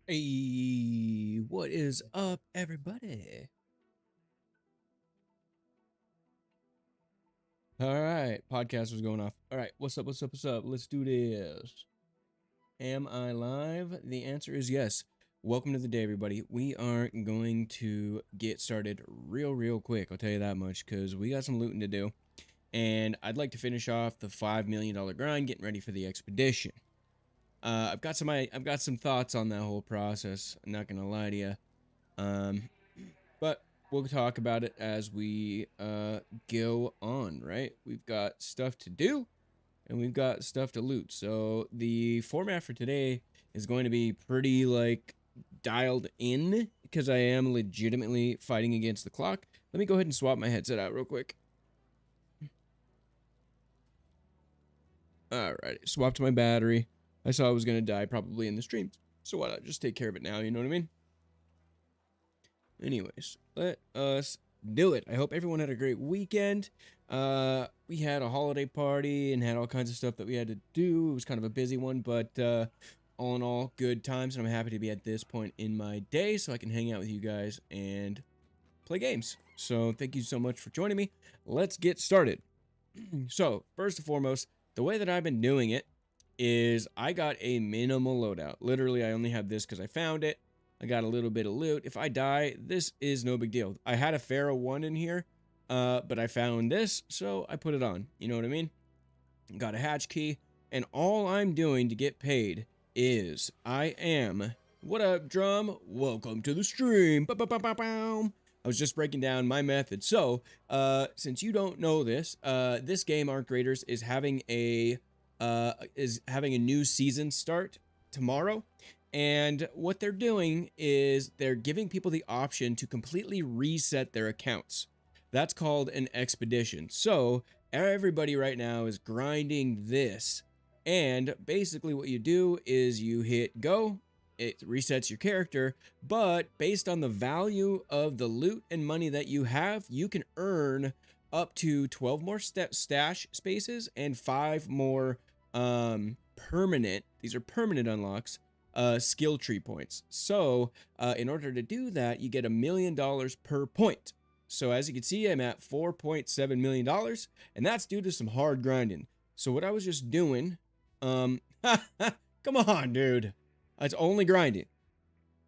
Hey, what is up, everybody? All right, podcast was going off. All right, what's up? What's up? What's up? Let's do this. Am I live? The answer is yes. Welcome to the day, everybody. We are going to get started real quick. I'll tell you that much because we got some looting to do, and I'd like to finish off the $5 million grind, getting ready for the expedition. I've got some thoughts on that whole process. I'm not gonna lie to you. But we'll talk about it as we go on, right? We've got stuff to do and we've got stuff to loot. So the format for today is going to be pretty dialed in because I am legitimately fighting against the clock. Let me go ahead and swap my headset out real quick. Alright, swapped my battery. I saw I was going to die probably in the stream. So why not just take care of it now, you know what I mean? Anyways, let us do it. I hope everyone had a great weekend. We had a holiday party and had all kinds of stuff that we had to do. It was kind of a busy one, but all in all, good times. And I'm happy to be at this point in my day so I can hang out with you guys and play games. So thank you so much for joining me. Let's get started. So first and foremost, the way that I've been doing it is I got a minimal loadout. Literally, I only have this because I found it. I got a little bit of loot. If I die, this is no big deal. I had a Pharaoh 1 in here, but I found this, so I put it on. You know what I mean? Got a hatch key, and all I'm doing to get paid is I am... What up, drum? Welcome to the stream. Ba-ba-ba-ba-bow. I was just breaking down my method. So, since you don't know this, this game, Arc Raiders, is having a new season start tomorrow. And what they're doing is they're giving people the option to completely reset their accounts. That's called an expedition. So everybody right now is grinding this. And basically what you do is you hit go, it resets your character, but based on the value of the loot and money that you have, you can earn up to 12 more stash spaces and 5 more permanent, these are permanent unlocks, skill tree points. So in order to do that, you get $1 million per point. So as you can see, I'm at $4.7 million, and that's due to some hard grinding. So what I was just doing, come on, dude. It's only grinding.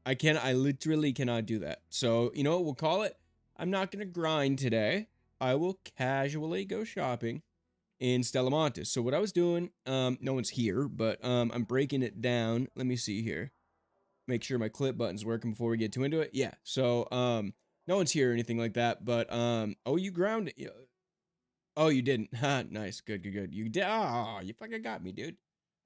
I literally cannot do that. So, you know what we'll call it? I'm not going to grind today. I will casually go shopping in Stellamontis. So what I was doing, no one's here, but I'm breaking it down. Let me see here. Make sure my clip button's working before we get too into it. Yeah, so no one's here or anything like that, but oh, you ground it. Oh, you didn't. Ha, nice. Good. You did. Oh, you fucking got me, dude.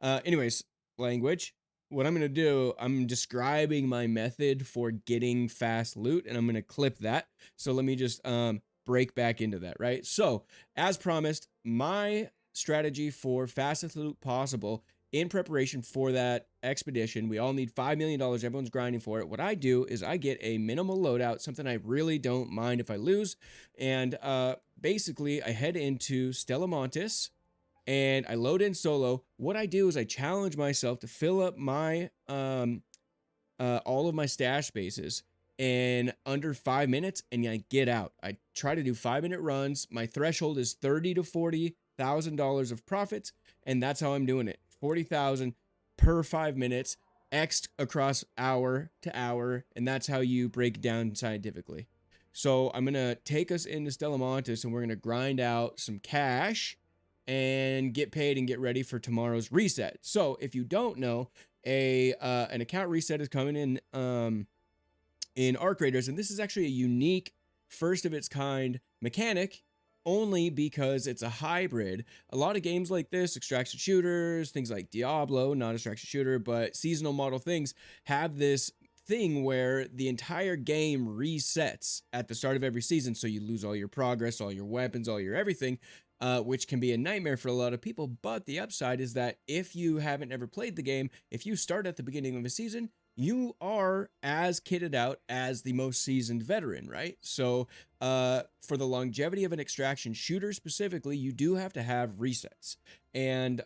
Anyways, language. What I'm going to do, I'm describing my method for getting fast loot, and I'm going to clip that. So let me just break back into that, right? So, as promised, my strategy for fastest loot possible in preparation for that expedition, we all need $5 million. Everyone's grinding for it. What I do is I get a minimal loadout, something I really don't mind if I lose. And basically, I head into Stellamontis and I load in solo. What I do is I challenge myself to fill up my all of my stash spaces in under 5 minutes, and I get out. I try to do 5-minute runs. My threshold is $30,000 to $40,000 of profits, and that's how I'm doing it. 40,000 per 5 minutes, X'd across hour to hour, and that's how you break down scientifically. So I'm gonna take us into Stellamontis, and we're gonna grind out some cash and get paid and get ready for tomorrow's reset. So if you don't know, an account reset is coming in Arc Raiders, and this is actually a unique, first of its kind mechanic, only because it's a hybrid. A lot of games like this, extraction shooters, things like Diablo, not extraction shooter, but seasonal model things, have this thing where the entire game resets at the start of every season, so you lose all your progress, all your weapons, all your everything, which can be a nightmare for a lot of people. But the upside is that if you haven't ever played the game, if you start at the beginning of a season, you are as kitted out as the most seasoned veteran, right? So for the longevity of an extraction shooter specifically, you do have to have resets. And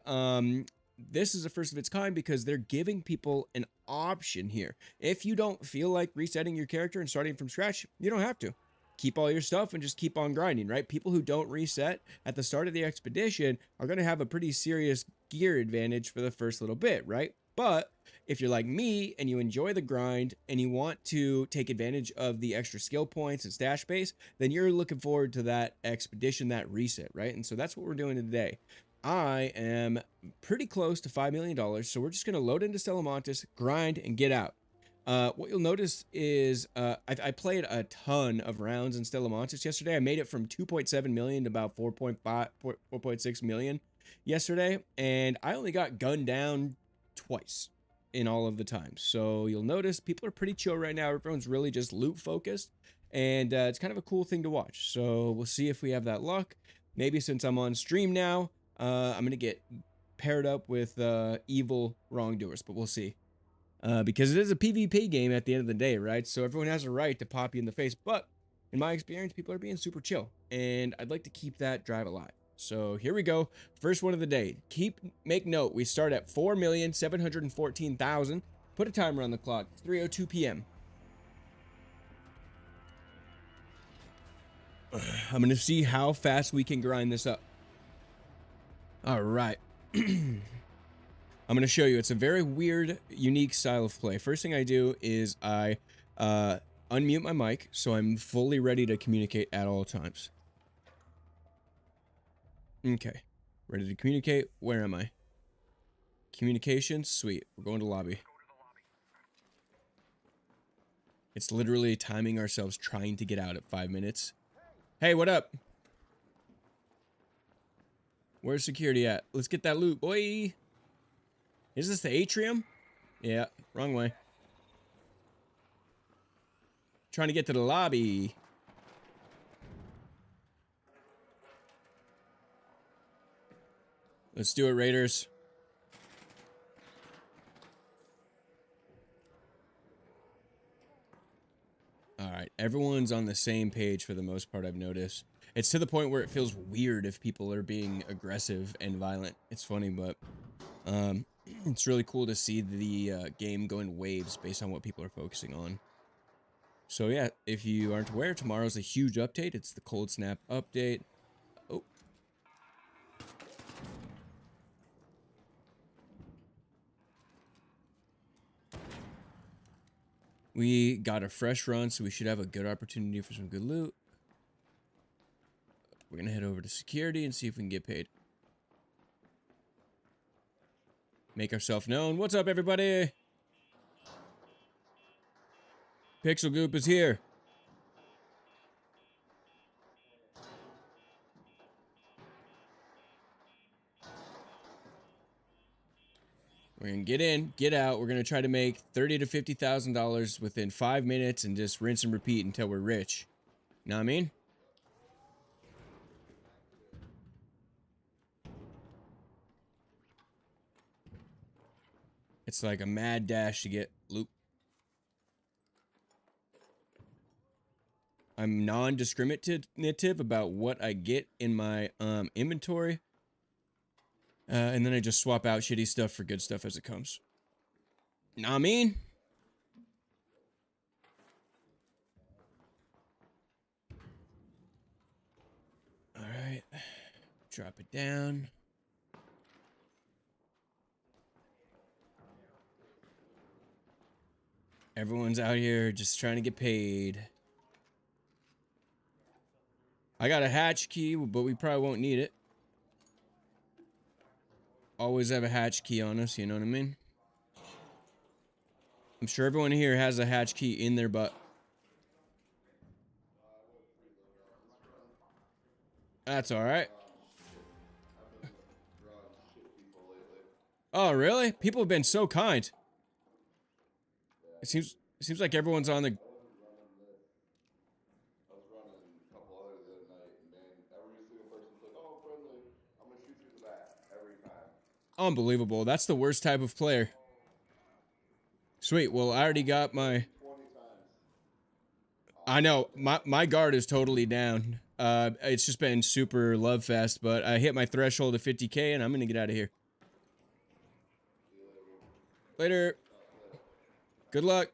this is a first of its kind because they're giving people an option here. If you don't feel like resetting your character and starting from scratch, you don't have to. Keep all your stuff and just keep on grinding, right? People who don't reset at the start of the expedition are going to have a pretty serious gear advantage for the first little bit, right? But if you're like me and you enjoy the grind and you want to take advantage of the extra skill points and stash base, then you're looking forward to that expedition, that reset, right? And so that's what we're doing today. I am pretty close to $5 million, so we're just going to load into Stellamontis, grind, and get out. What you'll notice is I played a ton of rounds in Stellamontis yesterday. I made it from 2.7 million to about 4.6 million yesterday, and I only got gunned down twice in all of the times. So you'll notice people are pretty chill right now. Everyone's really just loot focused, and it's kind of a cool thing to watch. So we'll see if we have that luck. Maybe since I'm on stream now, I'm going to get paired up with evil wrongdoers, but we'll see. Because it is a PvP game at the end of the day, right? So everyone has a right to pop you in the face. But in my experience, people are being super chill. And I'd like to keep that drive alive. So here we go. First one of the day. Make note, we start at 4,714,000. Put a timer on the clock. It's 3:02 p.m. I'm going to see how fast we can grind this up. All right. I'm going to show you. It's a very weird, unique style of play. First thing I do is I unmute my mic so I'm fully ready to communicate at all times. Okay. Ready to communicate. Where am I? Communications. Sweet. We're going to lobby. It's literally timing ourselves trying to get out at 5 minutes. Hey, what up? Where's security at? Let's get that loot, boy. Is this the atrium? Yeah, wrong way. Trying to get to the lobby. Let's do it, Raiders. All right, everyone's on the same page for the most part, I've noticed. It's to the point where it feels weird if people are being aggressive and violent. It's funny, but it's really cool to see the game go in waves based on what people are focusing on. So yeah, if you aren't aware, tomorrow's a huge update. It's the Cold Snap update. Oh. We got a fresh run, so we should have a good opportunity for some good loot. We're gonna head over to security and see if we can get paid. Make ourselves known. What's up, everybody? Pixel Goop is here. We're gonna get in, get out. We're gonna try to make $30,000 to $50,000 within 5 minutes and just rinse and repeat until we're rich. Know what I mean? It's like a mad dash to get loot. I'm non-discriminative about what I get in my inventory. And then I just swap out shitty stuff for good stuff as it comes. Know what I mean? Alright. Drop it down. Everyone's out here just trying to get paid. I got a hatch key, but we probably won't need it. Always have a hatch key on us, you know what I mean? I'm sure everyone here has a hatch key in their butt. That's alright. Oh, really? People have been so kind. It seems like everyone's on the... Unbelievable. That's the worst type of player. Sweet. Well, I already got my... I know. My guard is totally down. It's just been super love fest, but I hit my threshold of 50K and I'm going to get out of here. Later. Good luck.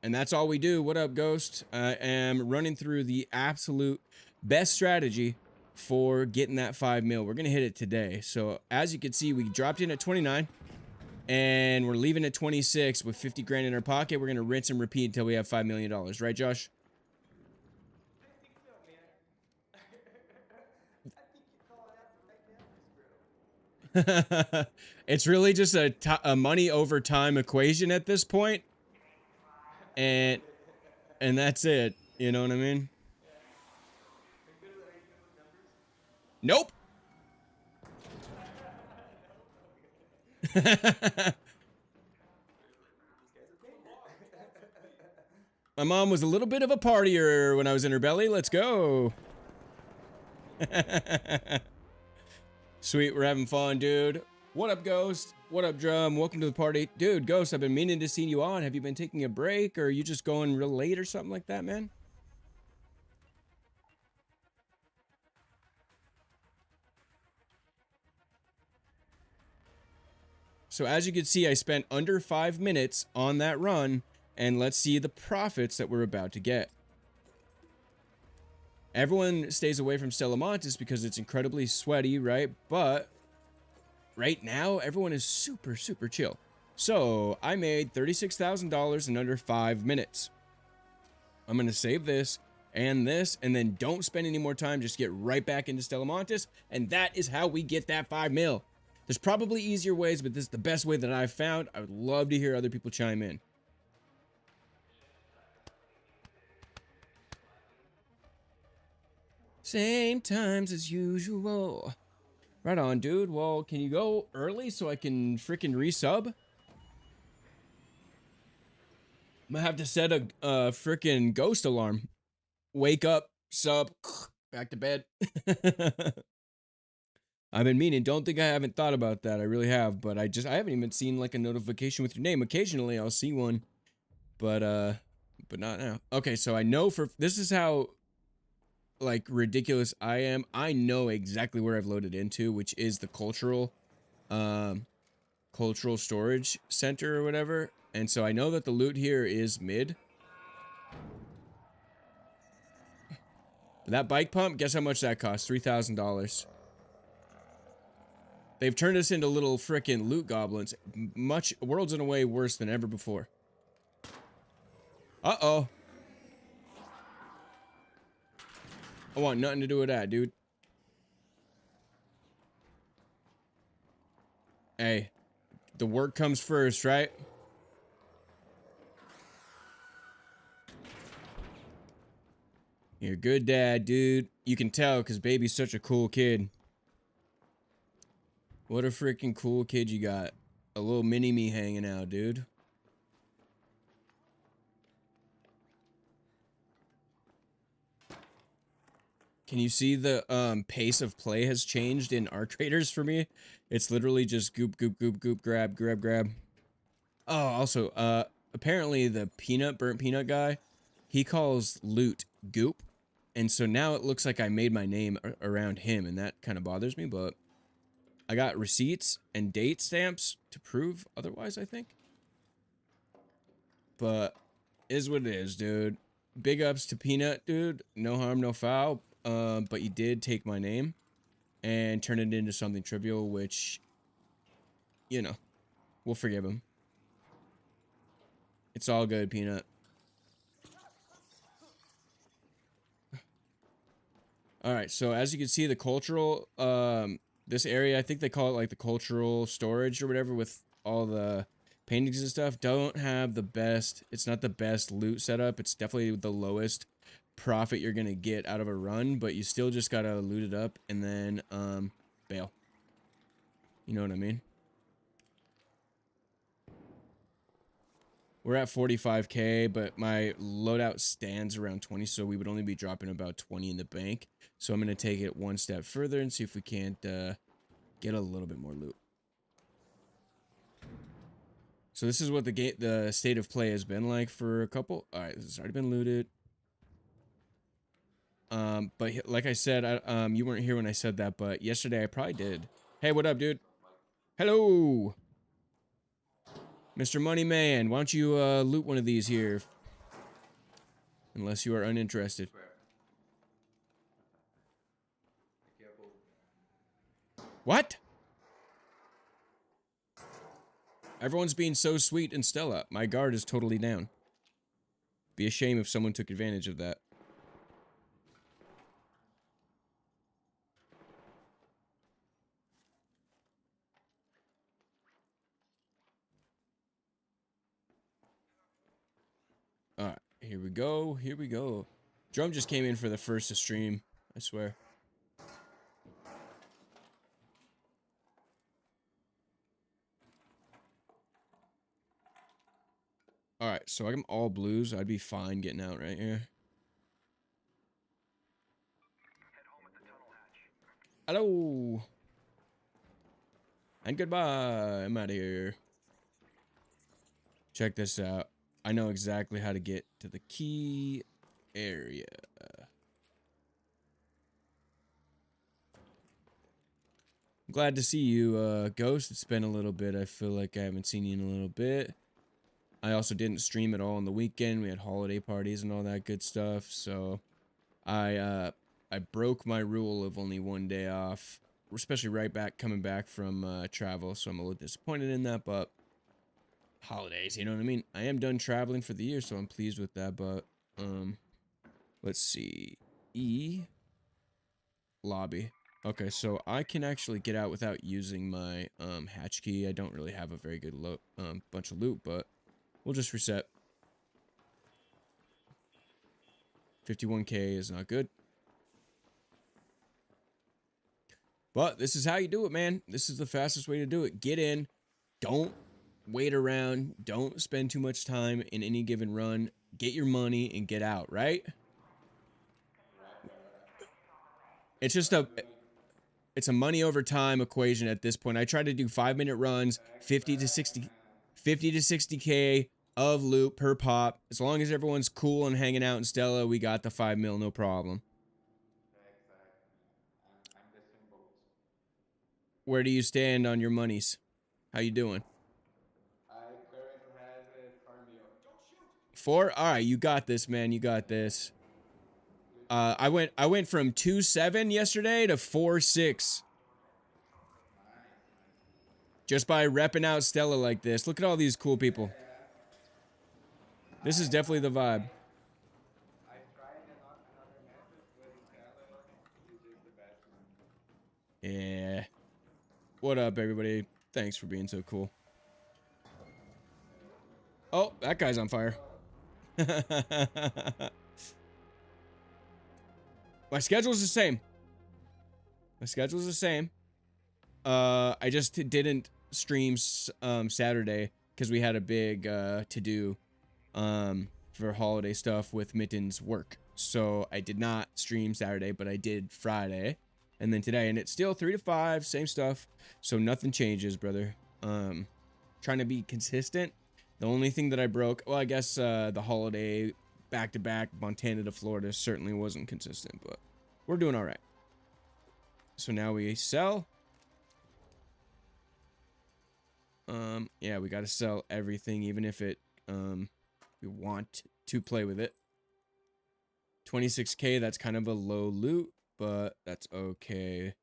And that's all we do. What up, Ghost? I am running through the absolute best strategy for getting that 5 mil. We're going to hit it today. So as you can see, we dropped in at 29 and we're leaving at 26 with 50 grand in our pocket. We're going to rinse and repeat until we have $5 million. Right, Josh? It's really just a money over time equation at this point. And that's it. You know what I mean? Nope. My mom was a little bit of a partier when I was in her belly. Let's go. Sweet, we're having fun, dude. What up, Ghost? What up, Drum? Welcome to the party. Dude, Ghost, I've been meaning to see you on. Have you been taking a break, or are you just going real late or something like that, man? So as you can see, I spent under 5 minutes on that run, and let's see the profits that we're about to get. Everyone stays away from Stellamontis because it's incredibly sweaty, right? But right now, everyone is super, super chill. So I made $36,000 in under 5 minutes. I'm going to save this, and then don't spend any more time. Just get right back into Stellamontis, and that is how we get that 5 mil. There's probably easier ways, but this is the best way that I've found. I would love to hear other people chime in. Same times as usual. Right on, dude. Well, can you go early so I can freaking resub? I'm gonna have to set a freaking ghost alarm. Wake up, sub, back to bed. I've been meaning, don't think I haven't thought about that. I really have, but I haven't even seen like a notification with your name. Occasionally I'll see one, but not now. Okay, so I know this is how like ridiculous I am. I know exactly where I've loaded into, which is the cultural storage center or whatever. And so I know that the loot here is mid. That bike pump, guess how much that costs? $3,000. They've turned us into little frickin' loot goblins. Worlds in a way worse than ever before. Uh-oh. I want nothing to do with that, dude. Hey, the work comes first, right? You're a good dad, dude. You can tell because baby's such a cool kid. What a freaking cool kid you got. A little mini-me hanging out, dude. Can you see the pace of play has changed in Arc Raiders for me? It's literally just goop, goop, goop, goop, grab, grab, grab. Oh, also, apparently the burnt peanut guy, he calls loot goop. And so now it looks like I made my name around him, and that kind of bothers me, but I got receipts and date stamps to prove otherwise, I think. But is what it is, dude. Big ups to Peanut, dude. No harm, no foul. But you did take my name and turn it into something trivial, which, you know, we'll forgive him. It's all good, Peanut. All right, so as you can see, the cultural, this area, I think they call it like the cultural storage or whatever, with all the paintings and stuff, don't have the best, it's not the best loot setup. It's definitely the lowest profit you're gonna get out of a run, but you still just gotta loot it up and then bail. You know what I mean? We're at 45k, but my loadout stands around 20, so we would only be dropping about 20 in the bank. So I'm gonna take it one step further and see if we can't get a little bit more loot. So this is what the state of play has been like for a couple. All right, this has already been looted. But like I said, you weren't here when I said that, but yesterday I probably did. Hey, what up, dude? Hello. Mr. Moneyman, why don't you loot one of these here? Unless you are uninterested. What? Everyone's being so sweet and Stella. My guard is totally down. Be a shame if someone took advantage of that. Alright, here we go, here we go. Drum just came in for the first stream, I swear. Alright, so I'm all blues. I'd be fine getting out right here. Hello! And goodbye! I'm out of here. Check this out. I know exactly how to get to the key area. I'm glad to see you, Ghost. It's been a little bit. I feel like I haven't seen you in a little bit. I also didn't stream at all on the weekend. We had holiday parties and all that good stuff. So I broke my rule of only one day off, especially coming back from travel. So I'm a little disappointed in that, but holidays, you know what I mean? I am done traveling for the year, so I'm pleased with that. But let's see. Lobby. Okay, so I can actually get out without using my hatch key. I don't really have a very good bunch of loot, but we'll just reset. 51k is not good. But this is how you do it, man. This is the fastest way to do it. Get in. Don't wait around. Don't spend too much time in any given run. Get your money and get out, right? It's just it's a money over time equation at this point. I try to do 5-minute runs, 50 to 60k of loot per pop. As long as everyone's cool and hanging out in Stella, we got the 5 mil, no problem. I'm the same boat. Where do you stand on your monies? How you doing? I currently have a 4 mil. 4? All right, you got this, man. You got this. I went from 2.7 yesterday to 4.6. Nice. Just by repping out Stella like this. Look at all these cool people. Yeah. This is definitely the vibe. I tried another method, but Stella is just the best one. Yeah. What up, everybody? Thanks for being so cool. Oh, that guy's on fire. My schedule's the same. My schedule's the same. I just didn't stream Saturday because we had a big to-do for holiday stuff with Mitten's work. So I did not stream Saturday, but I did Friday and then today, and it's still 3 to 5, same stuff. So nothing changes, brother. Trying to be consistent. The only thing that I broke, well, I guess the holiday back-to-back Montana to Florida certainly wasn't consistent, but we're doing all right. So now we sell. Yeah, we got to sell everything, even if it, we want to play with it. 26k, that's kind of a low loot, but that's okay.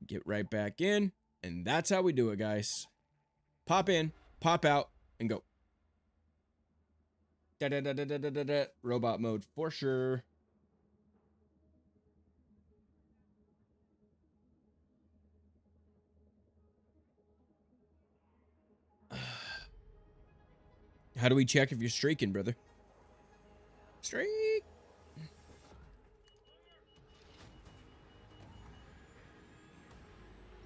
Get right back in, and that's how we do it, guys. Pop in, pop out, and go. Da-da-da-da-da-da-da. Robot mode for sure. How do we check if you're streaking, brother? Streak!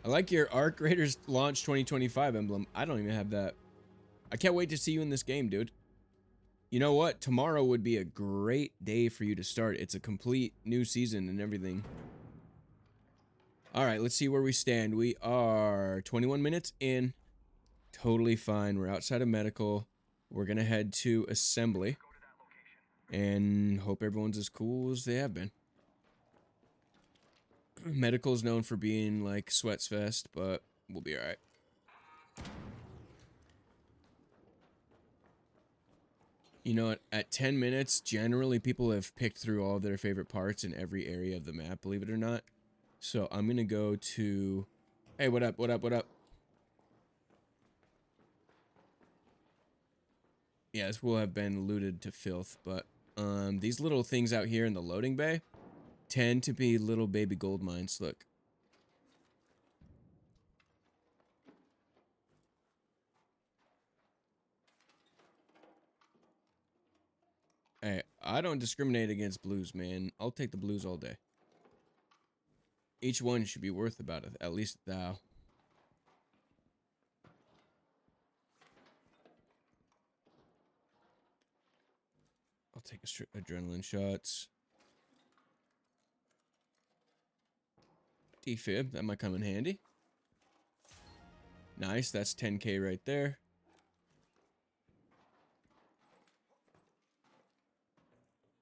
I like your Arc Raiders launch 2025 emblem. I don't even have that. I can't wait to see you in this game, dude. You know what? Tomorrow would be a great day for you to start. It's a complete new season and everything. All right, let's see where we stand. We are 21 minutes in. Totally fine. We're outside of medical. We're going to head to assembly. And hope everyone's as cool as they have been. Medical is known for being like Sweats Fest, but we'll be alright. You know what? At 10 minutes, generally people have picked through all their favorite parts in every area of the map, believe it or not. So I'm going to go to... Hey, what up, what up, what up? Yeah, this will have been looted to filth, but these little things out here in the loading bay tend to be little baby gold mines. Look. Hey, I don't discriminate against blues, man. I'll take the blues all day. Each one should be worth about at least a thou. I'll take adrenaline shots. Defib, that might come in handy. Nice, that's 10k right there.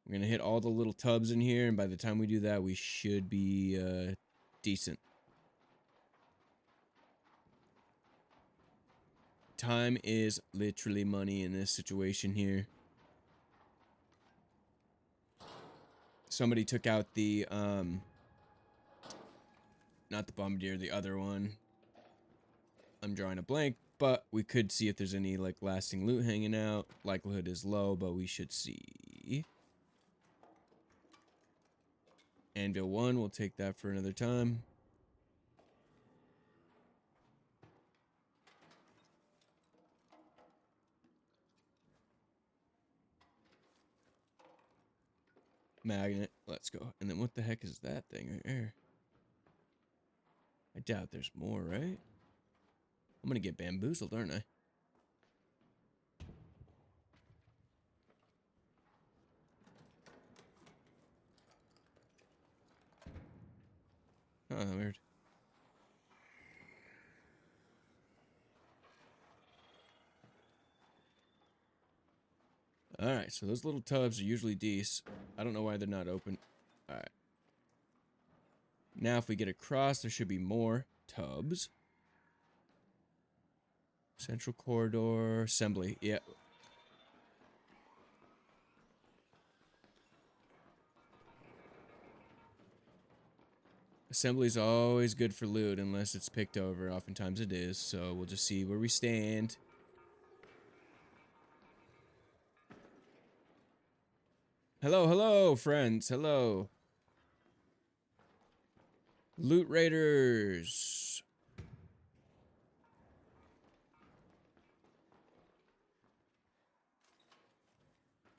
We're gonna hit all the little tubs in here, and by the time we do that, we should be decent. Time is literally money in this situation here. Somebody took out the, not the bombardier, the other one. I'm drawing a blank, but we could see if there's any, like, lasting loot hanging out. Likelihood is low, but we should see. Anvil 1, we'll take that for another time. Magnet, let's go. And then what the heck is that thing right there? I doubt there's more, right? I'm gonna get bamboozled, aren't I? Oh, weird. Alright, so those little tubs are usually decent. I don't know why they're not open. Alright. Now if we get across, there should be more tubs. Central corridor, assembly, yeah. Assembly's always good for loot unless it's picked over. Oftentimes it is, so we'll just see where we stand. Hello, hello, friends. Hello. Loot raiders.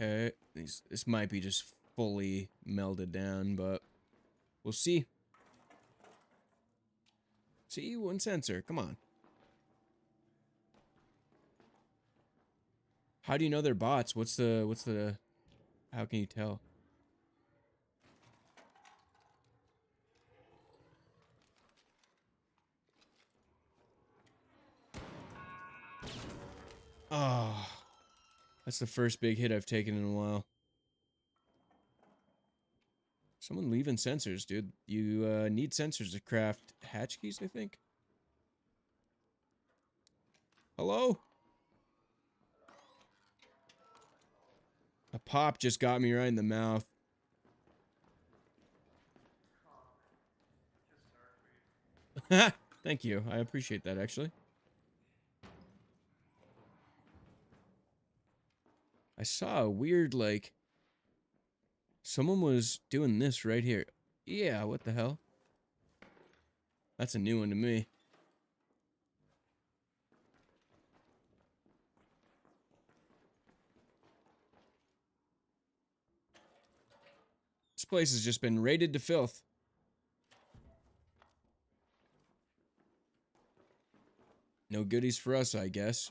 Okay, this might be just fully melded down, but we'll see. See, one sensor. Come on. How do you know they're bots? What's the? How can you tell? Oh, that's the first big hit I've taken in a while. Someone leaving sensors, dude. You need sensors to craft hatch keys, I think. Hello? A pop just got me right in the mouth. Thank you. I appreciate that, actually. I saw a weird, like... Someone was doing this right here. Yeah, what the hell? That's a new one to me. This place has just been raided to filth. No goodies for us, I guess.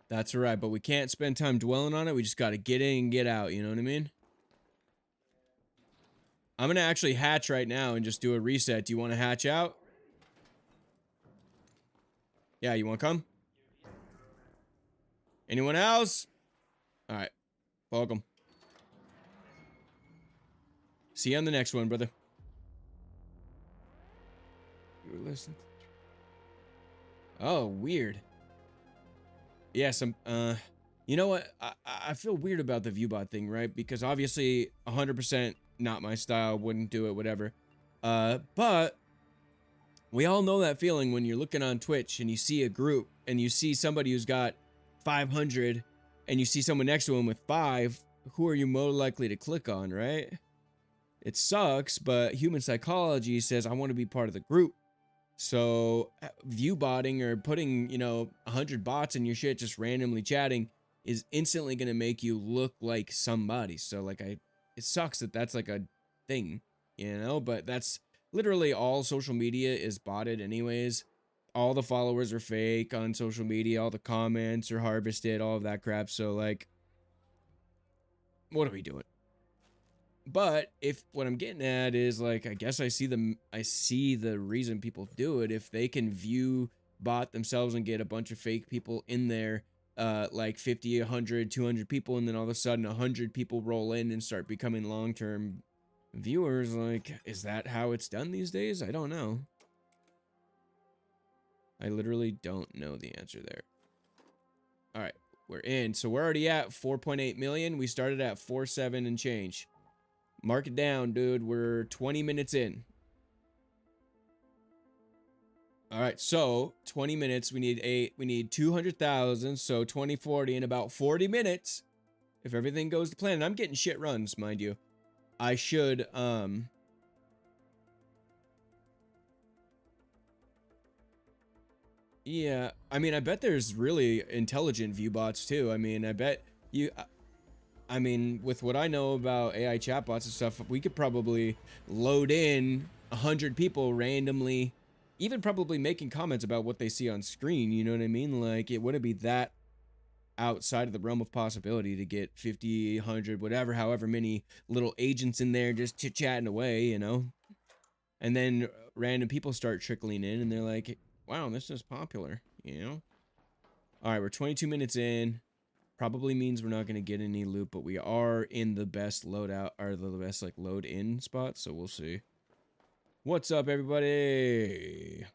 That's alright, but we can't spend time dwelling on it. We just gotta get in and get out, you know what I mean? I'm gonna actually hatch right now and just do a reset. Do you want to hatch out? Yeah, you want to come? Anyone else? Alright. Welcome. See you on the next one, brother. You were listening. Oh, weird. Yeah, you know what? I feel weird about the viewbot thing, right? Because obviously 100% not my style, wouldn't do it, whatever. But we all know that feeling when you're looking on Twitch and you see a group and you see somebody who's got 500 and you see someone next to him with 5, who are you more likely to click on, right? It sucks, but human psychology says I want to be part of the group. So view botting or putting, 100 bots in your shit just randomly chatting is instantly going to make you look like somebody. So like it sucks that that's like a thing, but that's literally all social media is botted anyways. All the followers are fake on social media, all the comments are harvested, all of that crap. So like, what are we doing? But if what I'm getting at is like, I guess I see the reason people do it. If they can view bot themselves and get a bunch of fake people in there, like 50, 100, 200 people, and then all of a sudden 100 people roll in and start becoming long-term viewers, like, is that how it's done these days? I don't know. I literally don't know the answer there. All right, we're in. So we're already at 4.8 million. We started at 4.7 and change. Mark it down, dude. We're 20 minutes in. All right, so 20 minutes. We need 200,000. So 2040 in about 40 minutes. If everything goes to plan, and I'm getting shit runs, mind you. I should yeah, I mean, I bet there's really intelligent view bots too. I mean, I bet you I mean, with what I know about AI chatbots and stuff, we could probably load in 100 people randomly, even probably making comments about what they see on screen. You know what I mean? Like, it wouldn't be that outside of the realm of possibility to get 50, 100, whatever, however many little agents in there just chit-chatting away, And then random people start trickling in and they're like, wow, this is popular, All right, we're 22 minutes in. Probably means we're not going to get any loot, but we are in the best loadout, or the best, like, load-in spot, so we'll see. What's up, everybody?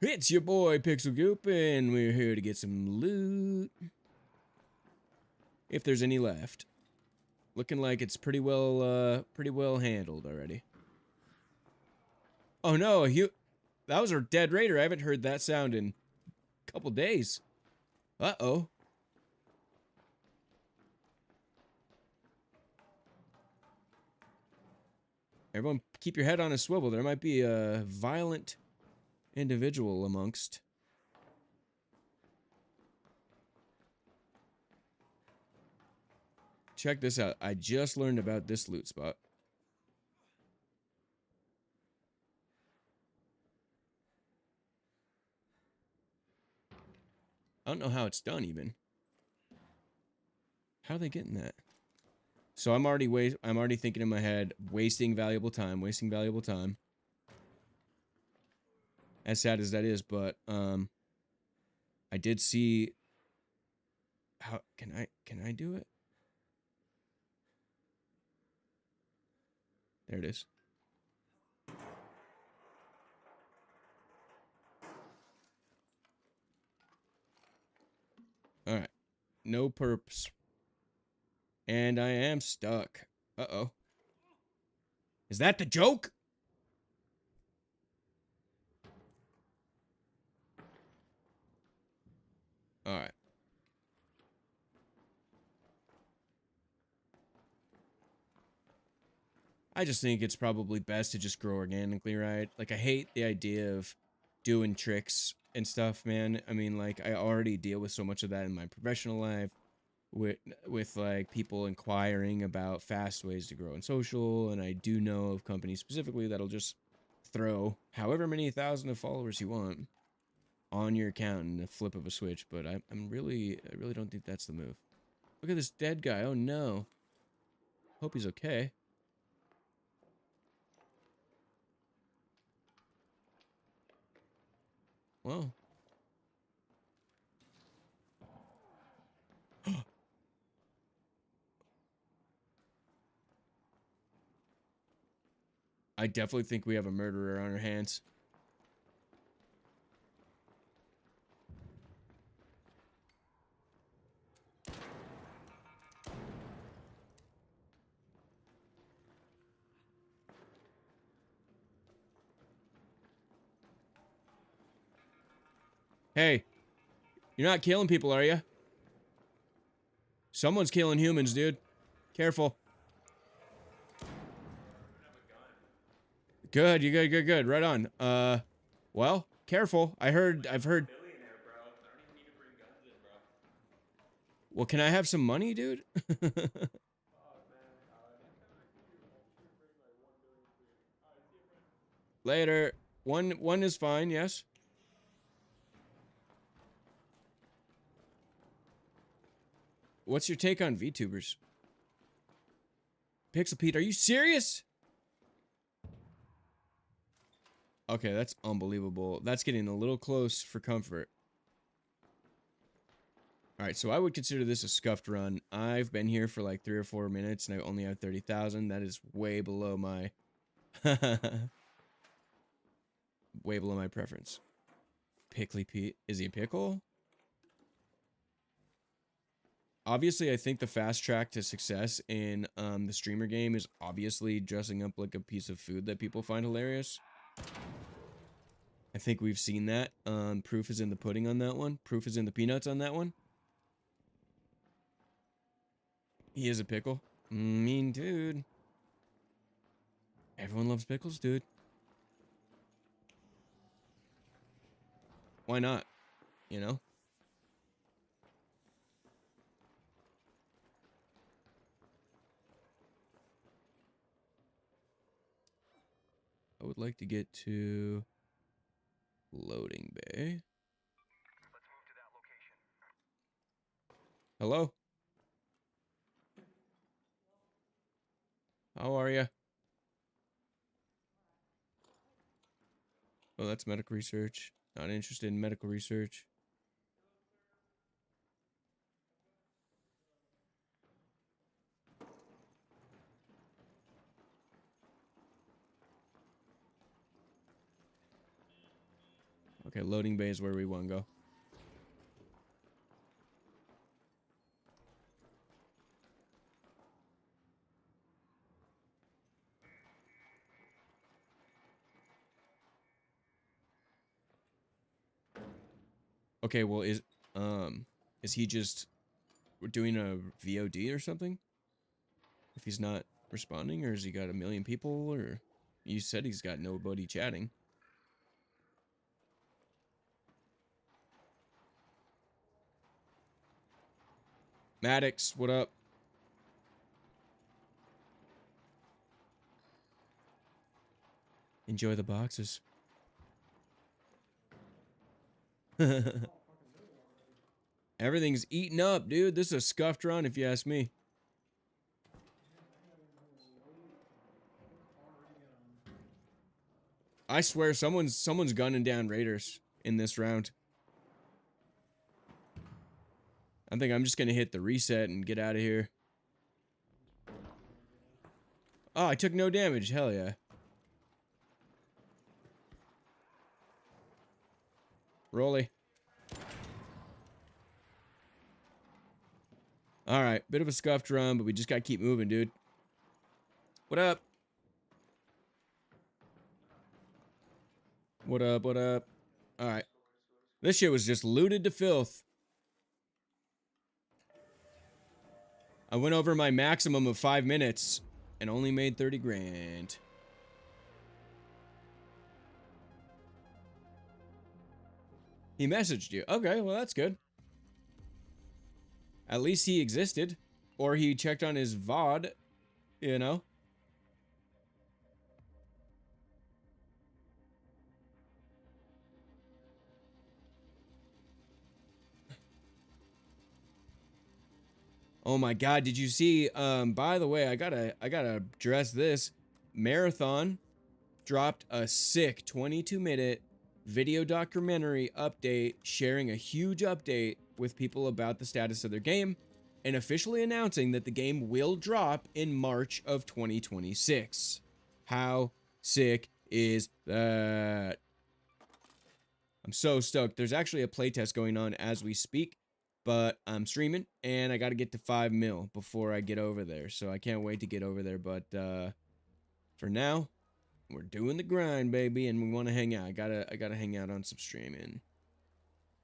It's your boy, Pixel Goop, and we're here to get some loot. If there's any left. Looking like it's pretty well handled already. Oh no, that was our dead raider. I haven't heard that sound in a couple days. Uh-oh. Everyone keep your head on a swivel. There might be a violent individual amongst. Check this out. I just learned about this loot spot. I don't know how it's done even. How are they getting that? So I'm already thinking in my head, wasting valuable time. As sad as that is, but I did see how can I do it? There it is. All right. No perps. And I am stuck. Uh-oh. Is that the joke? All right. I just think it's probably best to just grow organically, right? Like, I hate the idea of doing tricks and stuff, man. I mean, like, I already deal with so much of that in my professional life with like people inquiring about fast ways to grow in social, and I do know of companies specifically that'll just throw however many thousand of followers you want on your account in the flip of a switch, but I really don't think that's the move. Look at this dead guy. Oh no. Hope he's okay. Well. I definitely think we have a murderer on our hands. Hey, you're not killing people, are you? Someone's killing humans, dude. Careful. Good, you good. Right on. Well, careful. I've heard. Billionaire, bro. I don't even need to bring guns in, bro. Well, can I have some money, dude? Oh man, I can bring like 1 billion for you. See you, friend. Later. One is fine, yes. What's your take on VTubers? Pixel Pete, are you serious? Okay, that's unbelievable. That's getting a little close for comfort. Alright, so I would consider this a scuffed run. I've been here for like 3 or 4 minutes and I only have 30,000. That is way below my... way below my preference. Pickly Pete. Is he a pickle? Obviously, I think the fast track to success in the streamer game is obviously dressing up like a piece of food that people find hilarious. I think we've seen that. Proof is in the pudding on that one. Proof is in the peanuts on that one. He is a pickle. Mean dude. Everyone loves pickles, dude. Why not? You know? I would like to get to loading bay. Let's move to that location. Hello? How are you? Oh, that's medical research. Not interested in medical research. Okay, loading bay is where we want to go. Okay, well, is he just doing a VOD or something? If he's not responding, or has he got a million people, or you said he's got nobody chatting? Maddox, what up? Enjoy the boxes. Everything's eaten up, dude. This is a scuffed run, if you ask me. I swear, someone's gunning down raiders in this round. I think I'm just gonna hit the reset and get out of here. Oh, I took no damage. Hell yeah. Rolly. Alright, bit of a scuffed run, but we just gotta keep moving, dude. What up? What up, what up? Alright. This shit was just looted to filth. I went over my maximum of 5 minutes and only made 30 grand. He messaged you. Okay, well that's good. At least he existed. Or he checked on his VOD, you know? Oh my god, did you see, by the way, I gotta address this. Marathon dropped a sick 22-minute video documentary update, sharing a huge update with people about the status of their game, and officially announcing that the game will drop in March of 2026. How sick is that? I'm so stoked. There's actually a playtest going on as we speak, but I'm streaming and I got to get to 5 mil before I get over there. So I can't wait to get over there. But for now, we're doing the grind, baby, and we want to hang out. I gotta hang out on some streaming.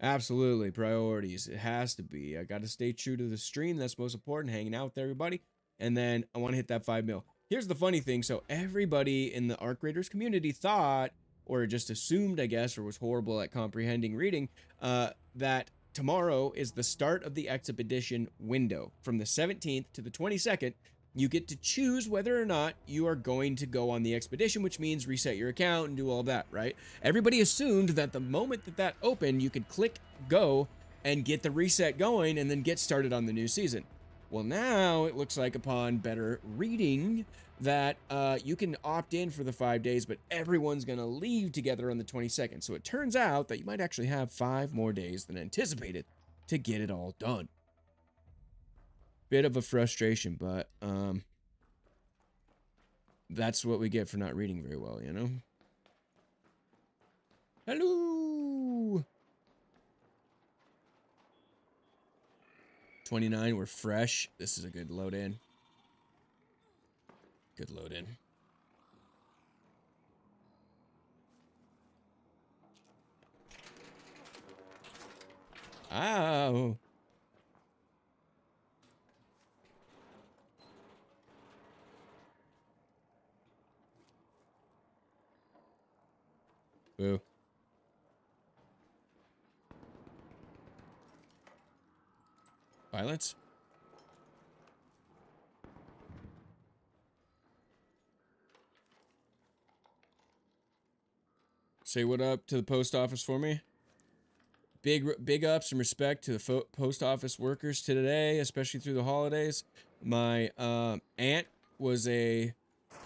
Absolutely, priorities. It has to be. I gotta stay true to the stream. That's most important. Hanging out with everybody, and then I want to hit that 5 mil. Here's the funny thing. So everybody in the Arc Raiders community thought, or just assumed, I guess, or was horrible at comprehending reading, that tomorrow is the start of the expedition window. From the 17th to the 22nd, you get to choose whether or not you are going to go on the expedition, which means reset your account and do all that, right? Everybody assumed that the moment that that opened, you could click go and get the reset going and then get started on the new season. Well, now it looks like, upon better reading, that you can opt in for the 5 days, but everyone's going to leave together on the 22nd. So it turns out that you might actually have 5 more days than anticipated to get it all done. Bit of a frustration, but that's what we get for not reading very well, you know? Hello! 29, we're fresh. This is a good load in. Good load in. Ow! Boo. Violence? Say what up to the post office for me. Big ups and respect to the post office workers today, especially through the holidays. My aunt was a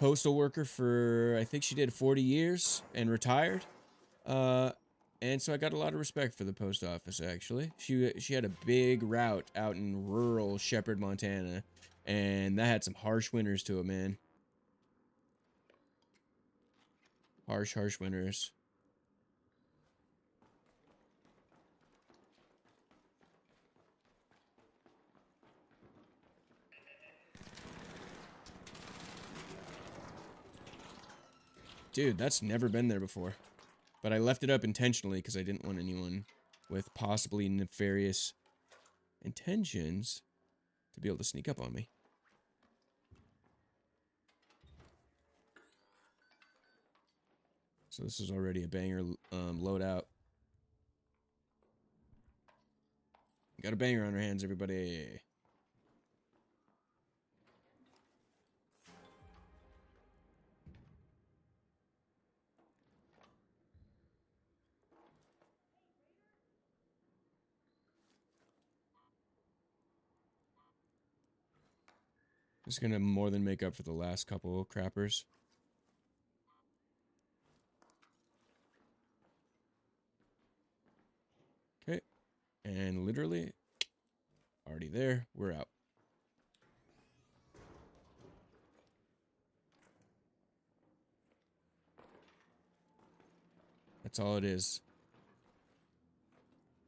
postal worker for, I think she did 40 years and retired. And so I got a lot of respect for the post office, actually. She had a big route out in rural Shepherd, Montana, and that had some harsh winters to it, man. Harsh winters. Dude, that's never been there before. But I left it up intentionally because I didn't want anyone with possibly nefarious intentions to be able to sneak up on me. So this is already a banger loadout. Got a banger on our hands, everybody. Just gonna more than make up for the last couple of crappers. Okay. And literally, already there. We're out. That's all it is.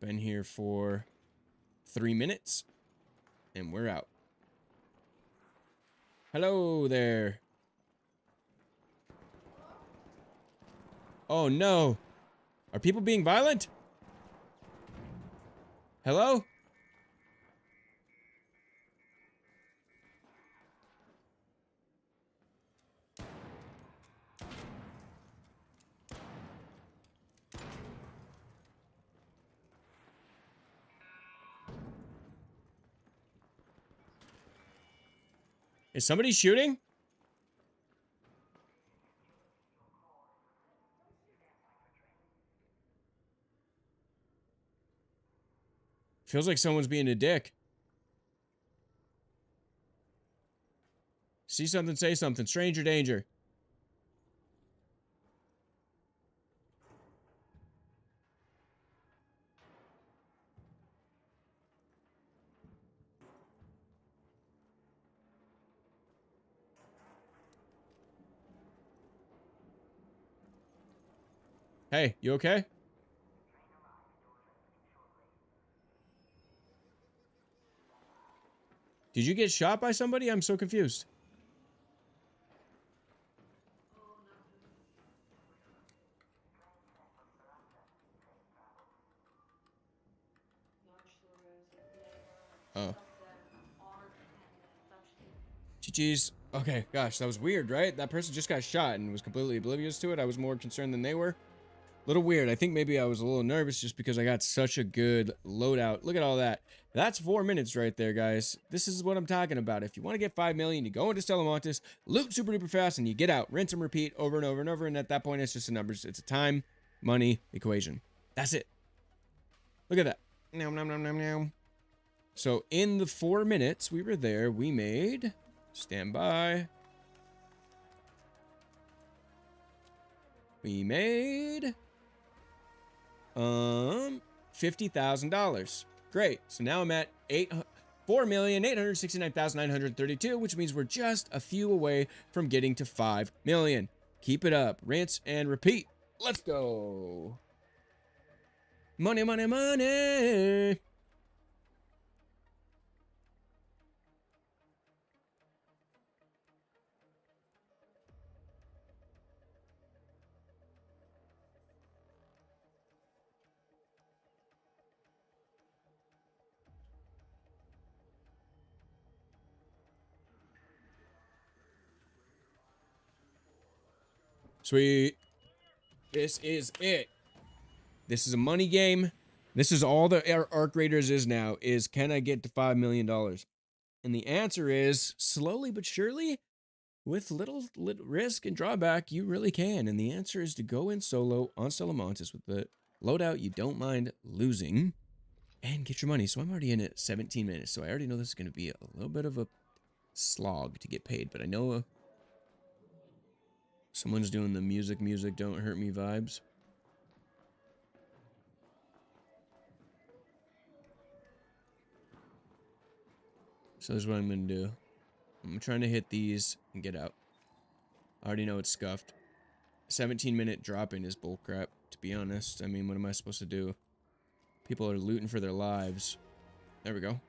Been here for 3 minutes, and we're out. Hello there. Oh no. Are people being violent? Hello? Is somebody shooting? Feels like someone's being a dick. See something, say something. Stranger danger. Hey, you okay? Did you get shot by somebody? I'm so confused. Oh. GG's. Okay, gosh, that was weird, right? That person just got shot and was completely oblivious to it. I was more concerned than they were. Little weird. I think maybe I was a little nervous just because I got such a good loadout. Look at all that. That's 4 minutes right there, guys. This is what I'm talking about. If you want to get 5 million, you go into Stellamontis, loot super duper fast, and you get out. Rinse and repeat over and over and over. And at that point, it's just a numbers. It's a time, money equation. That's it. Look at that. Nom, nom, nom, nom, nom. So in the 4 minutes we were there, we made... Stand by. We made... $50,000. Great. So now I'm at 4,869,932, which means we're just a few away from getting to 5 million. Keep it up. Rinse and repeat. Let's go. Money, money, money. Sweet. This is it. This is a money game. This is all the Arc Raiders is now, is can I get to $5 million? And the answer is, slowly but surely, with little risk and drawback, you really can. And the answer is to go in solo on Stellamontis with the loadout you don't mind losing and get your money. So I'm already in it 17 minutes. So I already know this is going to be a little bit of a slog to get paid. But I know someone's doing the music, don't hurt me vibes. So this is what I'm going to do. I'm trying to hit these and get out. I already know it's scuffed. 17-minute drop-in is bullcrap, to be honest. I mean, what am I supposed to do? People are looting for their lives. There we go.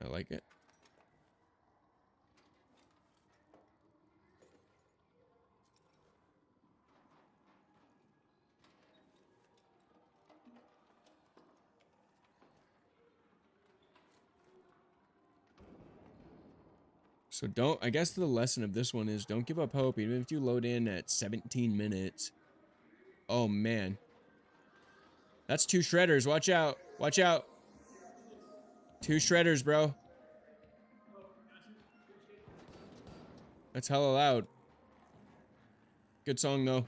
I like it. So don't, I guess the lesson of this one is don't give up hope, even if you load in at 17 minutes. Oh, man. That's 2 shredders. Watch out. Watch out. 2 shredders, bro. That's hella loud. Good song, though.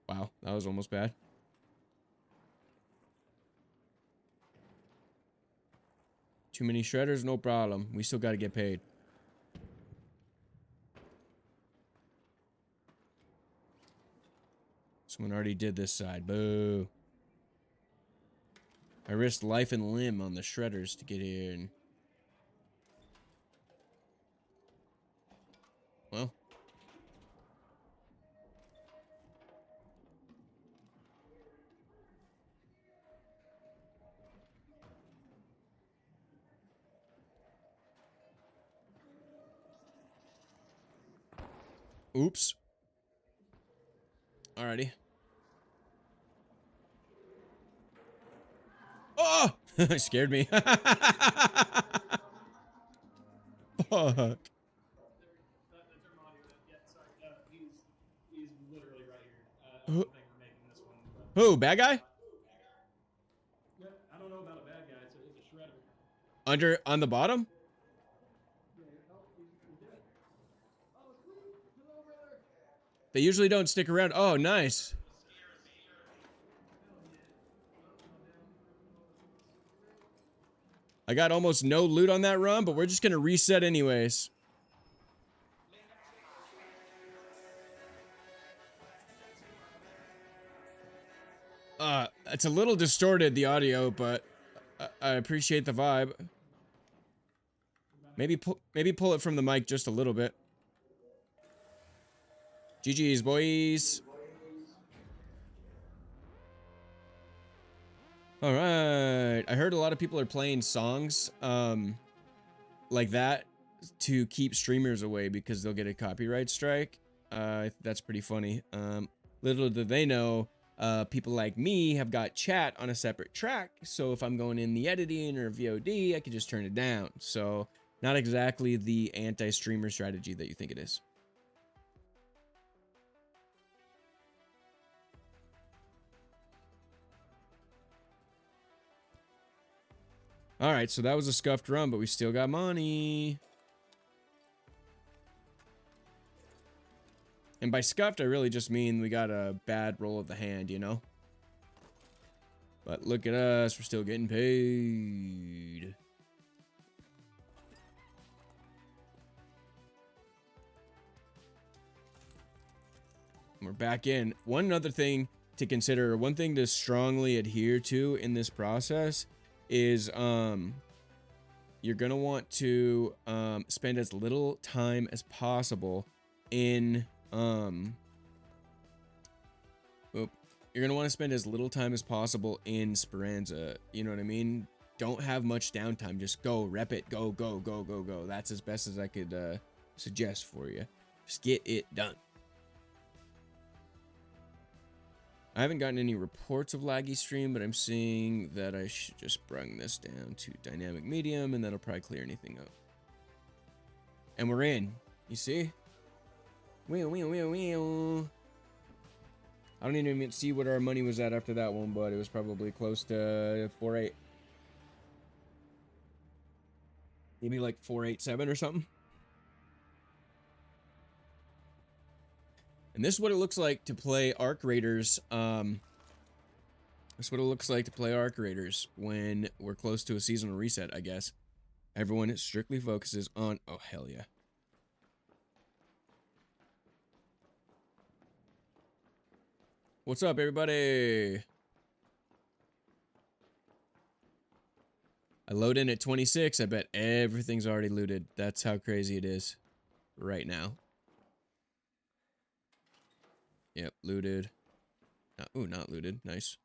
Wow, that was almost bad. Too many shredders, no problem. We still gotta get paid. Someone already did this side. Boo. I risked life and limb on the shredders to get here, and... Well. Oops. Alrighty. Oh! Scared me. Fuck. That's Armando. Yeah, sorry. He's literally right here. I don't think we're making this one. But, Who? Bad guy? yeah, I don't know about a bad guy. It's a shredder. Under, on the bottom? Yeah, oh, he's dead. Oh, sweet. Hello, brother. They usually don't stick around. Oh, nice. I got almost no loot on that run, but we're just gonna reset anyways. It's a little distorted, the audio, but I appreciate the vibe. Maybe pull it from the mic just a little bit. GG's, boys. All right. I heard a lot of people are playing songs like that to keep streamers away because they'll get a copyright strike. That's pretty funny. Little do they know, people like me have got chat on a separate track. So if I'm going in the editing or VOD, I can just turn it down. So not exactly the anti-streamer strategy that you think it is. All right, so that was a scuffed run, but we still got money. And by scuffed, I really just mean we got a bad roll of the hand, you know? But look at us, we're still getting paid. We're back in. One other thing to consider, one thing to strongly adhere to in this process is you're going to want to spend as little time as possible in you're going to want to spend as little time as possible in Speranza. You know what I mean? Don't have much downtime. Just go, rep it, go, go, go, go, go. That's as best as I could suggest for you. Just get it done. I haven't gotten any reports of laggy stream, but I'm seeing that I should just bring this down to dynamic medium, and that'll probably clear anything up. And we're in. You see? Wheel, wheel, wheel, wheel. I don't even see what our money was at after that one, but it was probably close to 4.8. Maybe like 4.87 or something. And this is what it looks like to play Arc Raiders. This is what it looks like to play Arc Raiders when we're close to a seasonal reset, I guess. Everyone strictly focuses on... Oh, hell yeah. What's up, everybody? I load in at 26. I bet everything's already looted. That's how crazy it is right now. Yep, looted. Ooh, not looted. Nice.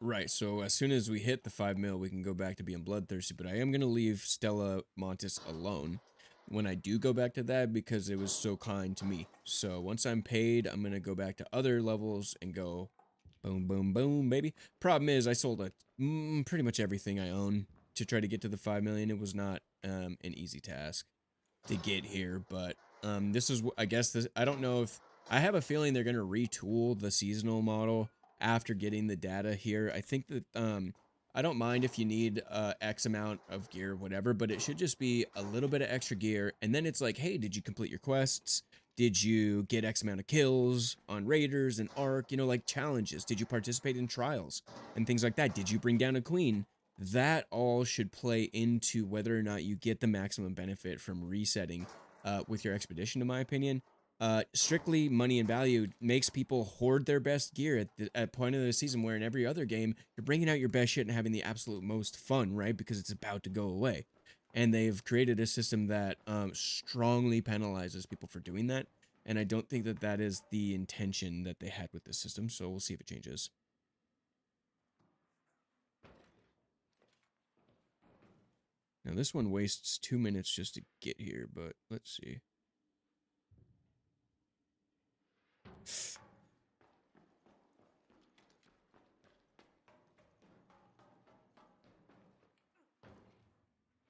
Right, so as soon as we hit the 5 mil, we can go back to being bloodthirsty, but I am going to leave Stella Montes alone when I do go back to that because it was so kind to me. So once I'm paid, I'm going to go back to other levels and go boom, boom, boom, baby. Problem is, I sold pretty much everything I own to try to get to the 5 million. It was not an easy task to get here, but this is, I guess, this, I don't know if, I have a feeling they're going to retool the seasonal model after getting the data here. I think that, I don't mind if you need X amount of gear, whatever, but it should just be a little bit of extra gear. And then it's like, hey, did you complete your quests? Did you get X amount of kills on Raiders and Arc? You know, like challenges. Did you participate in trials and things like that? Did you bring down a queen? That all should play into whether or not you get the maximum benefit from resetting with your expedition, in my opinion. Strictly money and value makes people hoard their best gear at point of the season, where in every other game, you're bringing out your best shit and having the absolute most fun, right? Because it's about to go away. And they've created a system that strongly penalizes people for doing that. And I don't think that that is the intention that they had with this system. So we'll see if it changes. Now this one wastes 2 minutes just to get here, but let's see.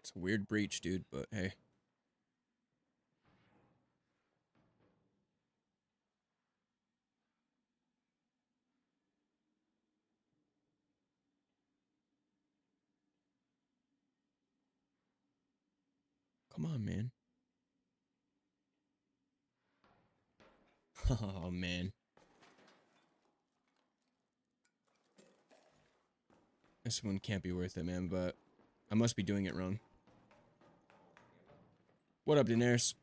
It's a weird breach, dude, but hey. Come on, man. Oh, man. This one can't be worth it, man, but I must be doing it wrong. What up, Daenerys?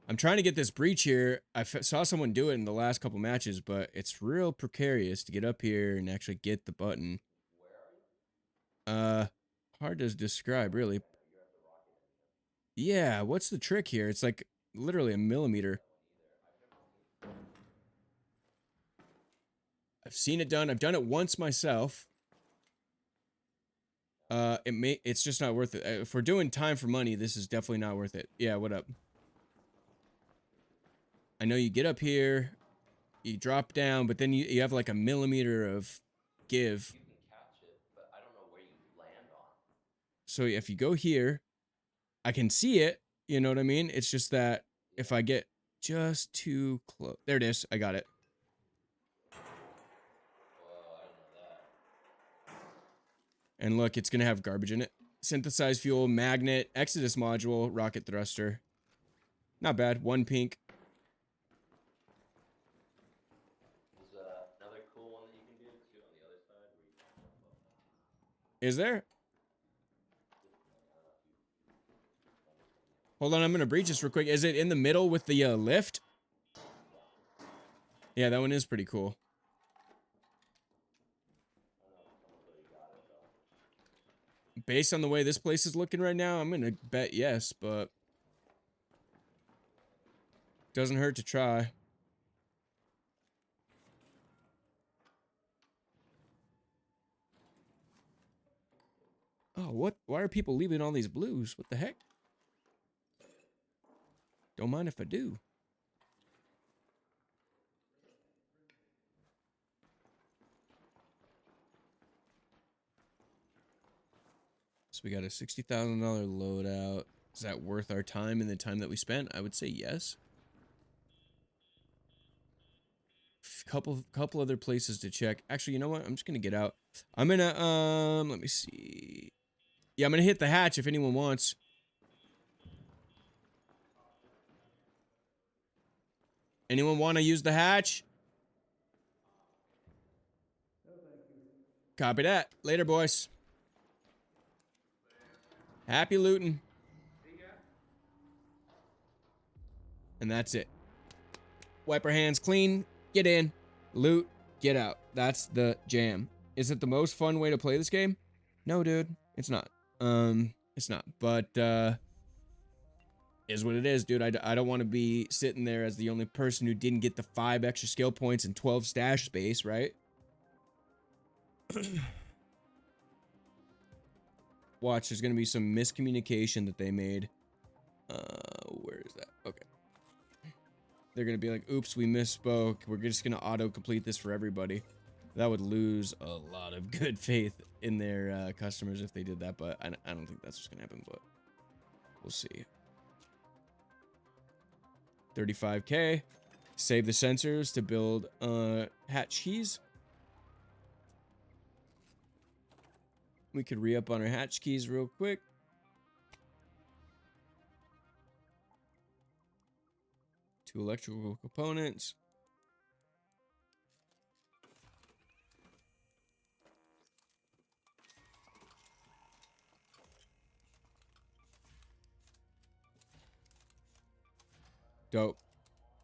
Hello. I'm trying to get this breach here. I saw someone do it in the last couple matches, but it's real precarious to get up here and actually get the button. Hard to describe, really. Yeah, what's the trick here? It's like literally a millimeter. I've seen it done. I've done it once myself. It's just not worth it. If we're doing time for money, this is definitely not worth it. Yeah, what up? I know you get up here, you drop down, but then you have like a millimeter of give. You can catch it, but I don't know where you land on. So if you go here, I can see it. You know what I mean? It's just that if I get just too close, there it is. I got it. Whoa, I didn't know that. And look, it's gonna have garbage in it. Synthesized fuel, magnet, Exodus module, rocket thruster. Not bad. One pink. There's another cool one that you can do too on the other side where you can jump up. Is there? Hold on, I'm gonna breach this real quick. Is it in the middle with the lift? Yeah, that one is pretty cool. Based on the way this place is looking right now, I'm gonna bet yes, but doesn't hurt to try. Oh, what? Why are people leaving all these blues? What the heck? Don't mind if I do. So we got a $60,000 loadout. Is that worth our time and the time that we spent? I would say yes. Couple other places to check. Actually, you know what? I'm just gonna get out. I'm gonna let me see. Yeah, I'm gonna hit the hatch if anyone wants. Anyone want to use the hatch? Copy that. Later, boys. Happy looting. And that's it. Wipe our hands clean. Get in. Loot. Get out. That's the jam. Is it the most fun way to play this game? No, dude. It's not. It's not. But, is what it is, dude. I don't want to be sitting there as the only person who didn't get the 5 extra skill points and 12 stash space, right? Watch, there's gonna be some miscommunication that they made. Where is that? Okay. They're gonna be like, oops, we misspoke. We're just gonna auto-complete this for everybody. That would lose a lot of good faith in their customers if they did that, but I don't think that's what's gonna happen, but we'll see. 35K. Save the sensors to build hatch keys. We could re-up on our hatch keys real quick. Two electrical components. Dope.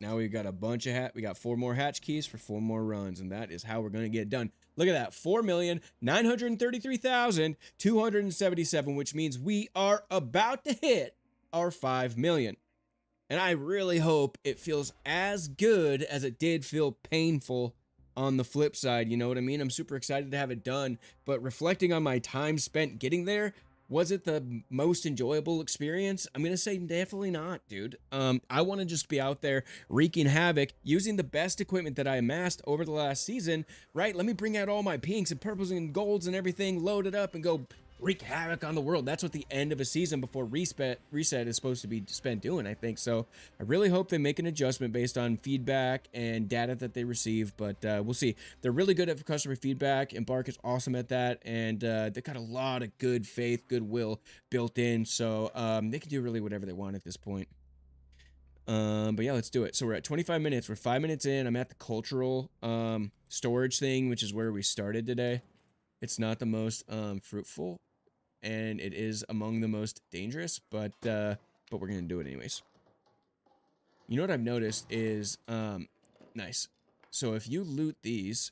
Now we've got a bunch of we got 4 more hatch keys for 4 more runs, and that is how we're gonna get it done. Look at that, 4,933,277, which means we are about to hit our 5 million. And I really hope it feels as good as it did feel painful on the flip side. You know what I mean? I'm super excited to have it done, but reflecting on my time spent getting there, was it the most enjoyable experience? I'm gonna say definitely not, dude. I want to just be out there wreaking havoc, using the best equipment that I amassed over the last season, right? Let me bring out all my pinks and purples and golds and everything, load it up and go wreak havoc on the world. That's what the end of a season before reset is supposed to be spent doing, I think. So I really hope they make an adjustment based on feedback and data that they receive, but we'll see. They're really good at customer feedback. Embark is awesome at that, and they've got a lot of good faith, goodwill built in, so they can do really whatever they want at this point. But yeah, let's do it. So we're at 25 minutes. We're 5 minutes in. I'm at the cultural storage thing, which is where we started today. It's not the most fruitful, and it is among the most dangerous, but we're gonna do it anyways. You know what I've noticed is, nice. So if you loot these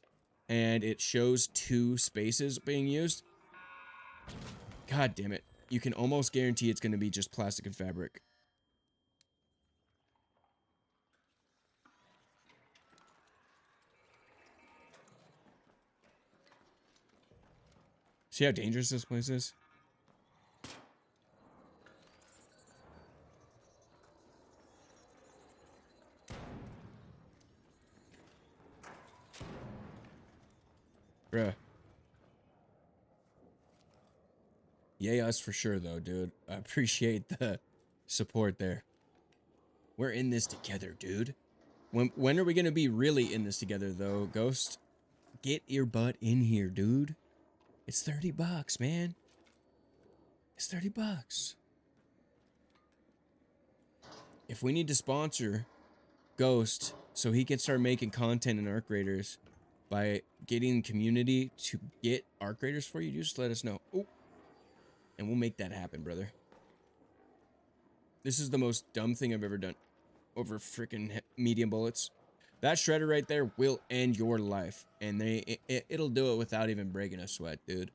and it shows 2 spaces being used, god damn it, you can almost guarantee it's going to be just plastic and fabric. See how dangerous this place is? Bruh. Yay us for sure though, dude. I appreciate the support there. We're in this together, dude. When are we gonna be really in this together though, Ghost? Get your butt in here, dude. It's $30, man. It's $30. If we need to sponsor Ghost so he can start making content in Arc Raiders by getting community to get Arc Raiders for you, just let us know. Oh, and we'll make that happen, brother. This is the most dumb thing I've ever done over freaking medium bullets. That shredder right there will end your life, and it'll do it without even breaking a sweat, dude.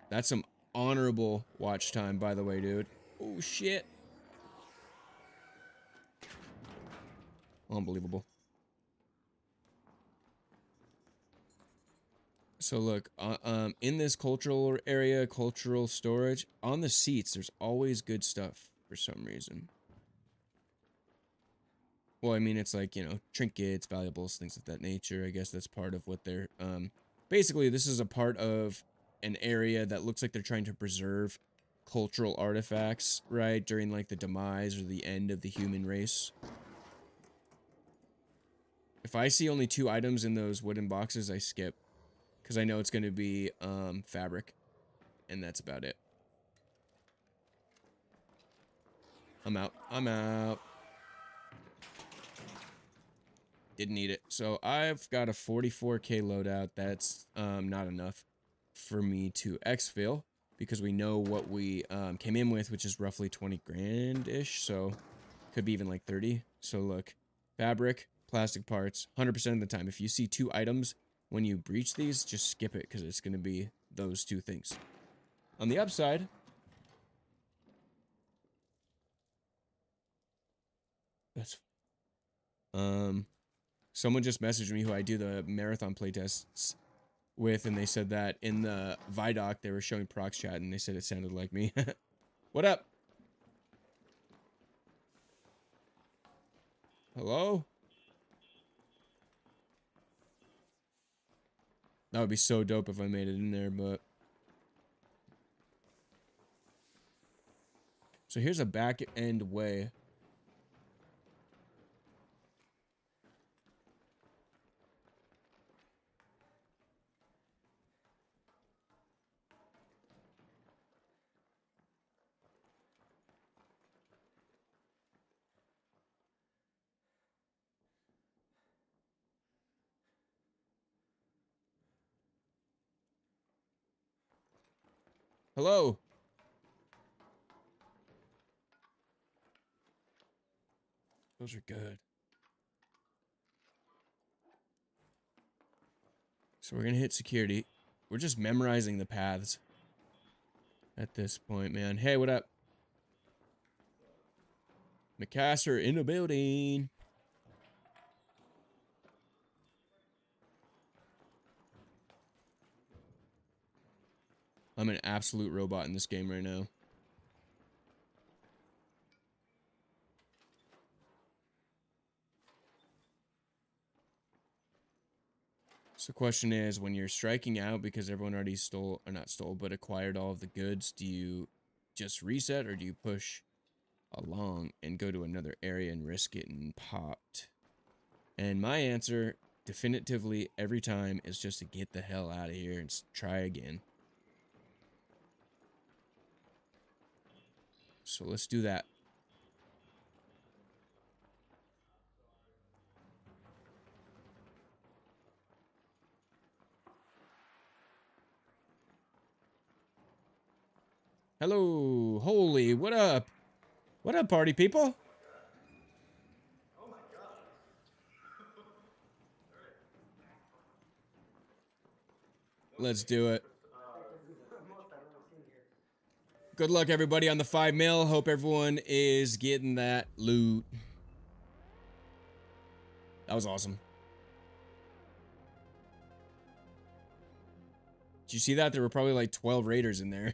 That's some honorable watch time, by the way, dude. Oh, shit. Unbelievable. So look, in this cultural area, cultural storage, on the seats, there's always good stuff for some reason. Well, I mean, it's like, you know, trinkets, valuables, things of that nature. I guess that's part of what they're, basically, this is a part of an area that looks like they're trying to preserve cultural artifacts, right, during, like, the demise or the end of the human race. If I see only 2 items in those wooden boxes, I skip. Because I know it's going to be, fabric. And that's about it. I'm out. I'm out. Didn't need it. So I've got a 44k loadout. That's not enough for me to exfil because we know what we came in with, which is roughly 20 grand-ish. So could be even like 30. So look, fabric, plastic parts, 100% of the time. If you see 2 items when you breach these, just skip it because it's going to be those 2 things. On the upside, that's someone just messaged me who I do the marathon playtests with, and they said that in the Vidoc they were showing Prox chat, and they said it sounded like me. What up? Hello? That would be so dope if I made it in there, but... So here's a back-end way. Hello? Those are good. So we're gonna hit security. We're just memorizing the paths at this point, man. Hey, what up? McCaster in the building. I'm an absolute robot in this game right now. So the question is, when you're striking out because everyone already stole, or not stole, but acquired all of the goods, do you just reset or do you push along and go to another area and risk it and popped? And my answer, definitively, every time, is just to get the hell out of here and try again. So let's do that. Hello, holy, what up? What up, party people? Let's do it. Most I've ever seen. Good luck, everybody, on the 5 mil. Hope everyone is getting that loot. That was awesome. Did you see that? There were probably like 12 raiders in there.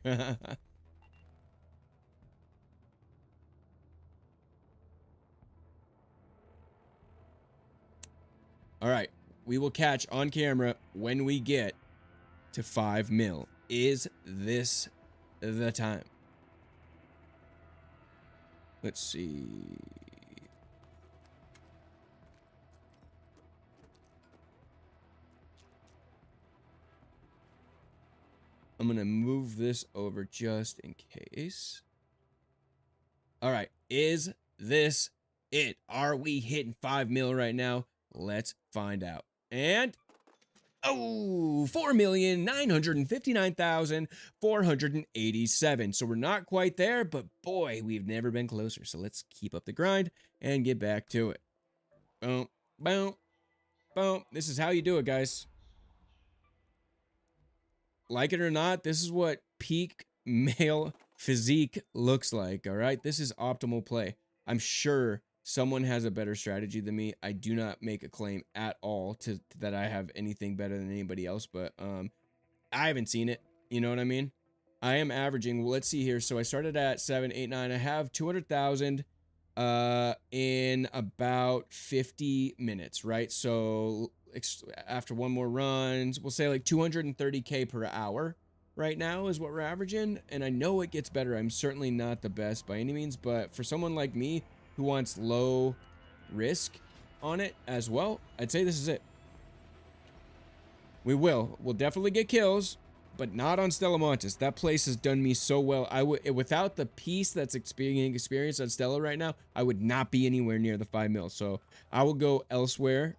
All right. We will catch on camera when we get to 5 mil. Is this the time? Let's see. I'm going to move this over just in case. All right. Is this it? Are we hitting 5 mil right now? Let's find out. And oh, 4,959,487. So we're not quite there, but boy, we've never been closer. So let's keep up the grind and get back to it. Boom, boom, boom. This is how you do it, guys. Like it or not, this is what peak male physique looks like, all right? This is optimal play. I'm sure someone has a better strategy than me. I do not make a claim at all to that I have anything better than anybody else, but I haven't seen it. You know what I mean? I am averaging, well, let's see here. So I started at 7, 8, 9. I have 200,000 in about 50 minutes, right? So after one more run, we'll say like 230K per hour right now is what we're averaging. And I know it gets better. I'm certainly not the best by any means, but for someone like me who wants low risk on it as well, I'd say this is it. We'll definitely get kills, but not on Stellamontis. That place has done me so well. Without the piece that's being experienced on Stella right now, I would not be anywhere near the 5 mil. So I will go elsewhere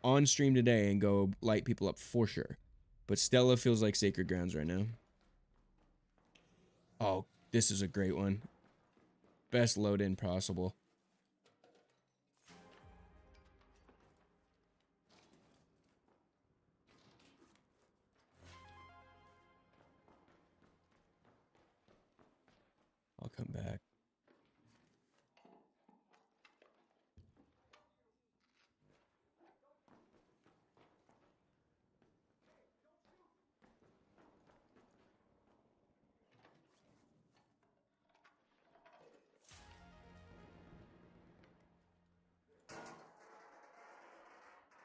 on stream today and go light people up for sure. But Stella feels like sacred grounds right now. Oh, this is a great one. Best load in possible. I'll come back.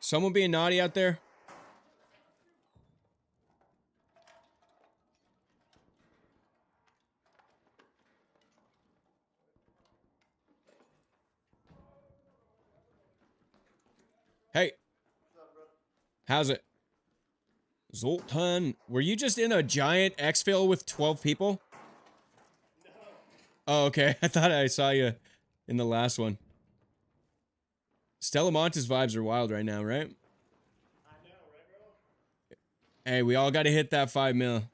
Someone being naughty out there? Hey. How's it? Zoltan, were you just in a giant exfil with 12 people? No. Oh, okay. I thought I saw you in the last one. Stellamontis vibes are wild right now, right? I know, right, bro? Hey, we all got to hit that 5 mil. Bro, that's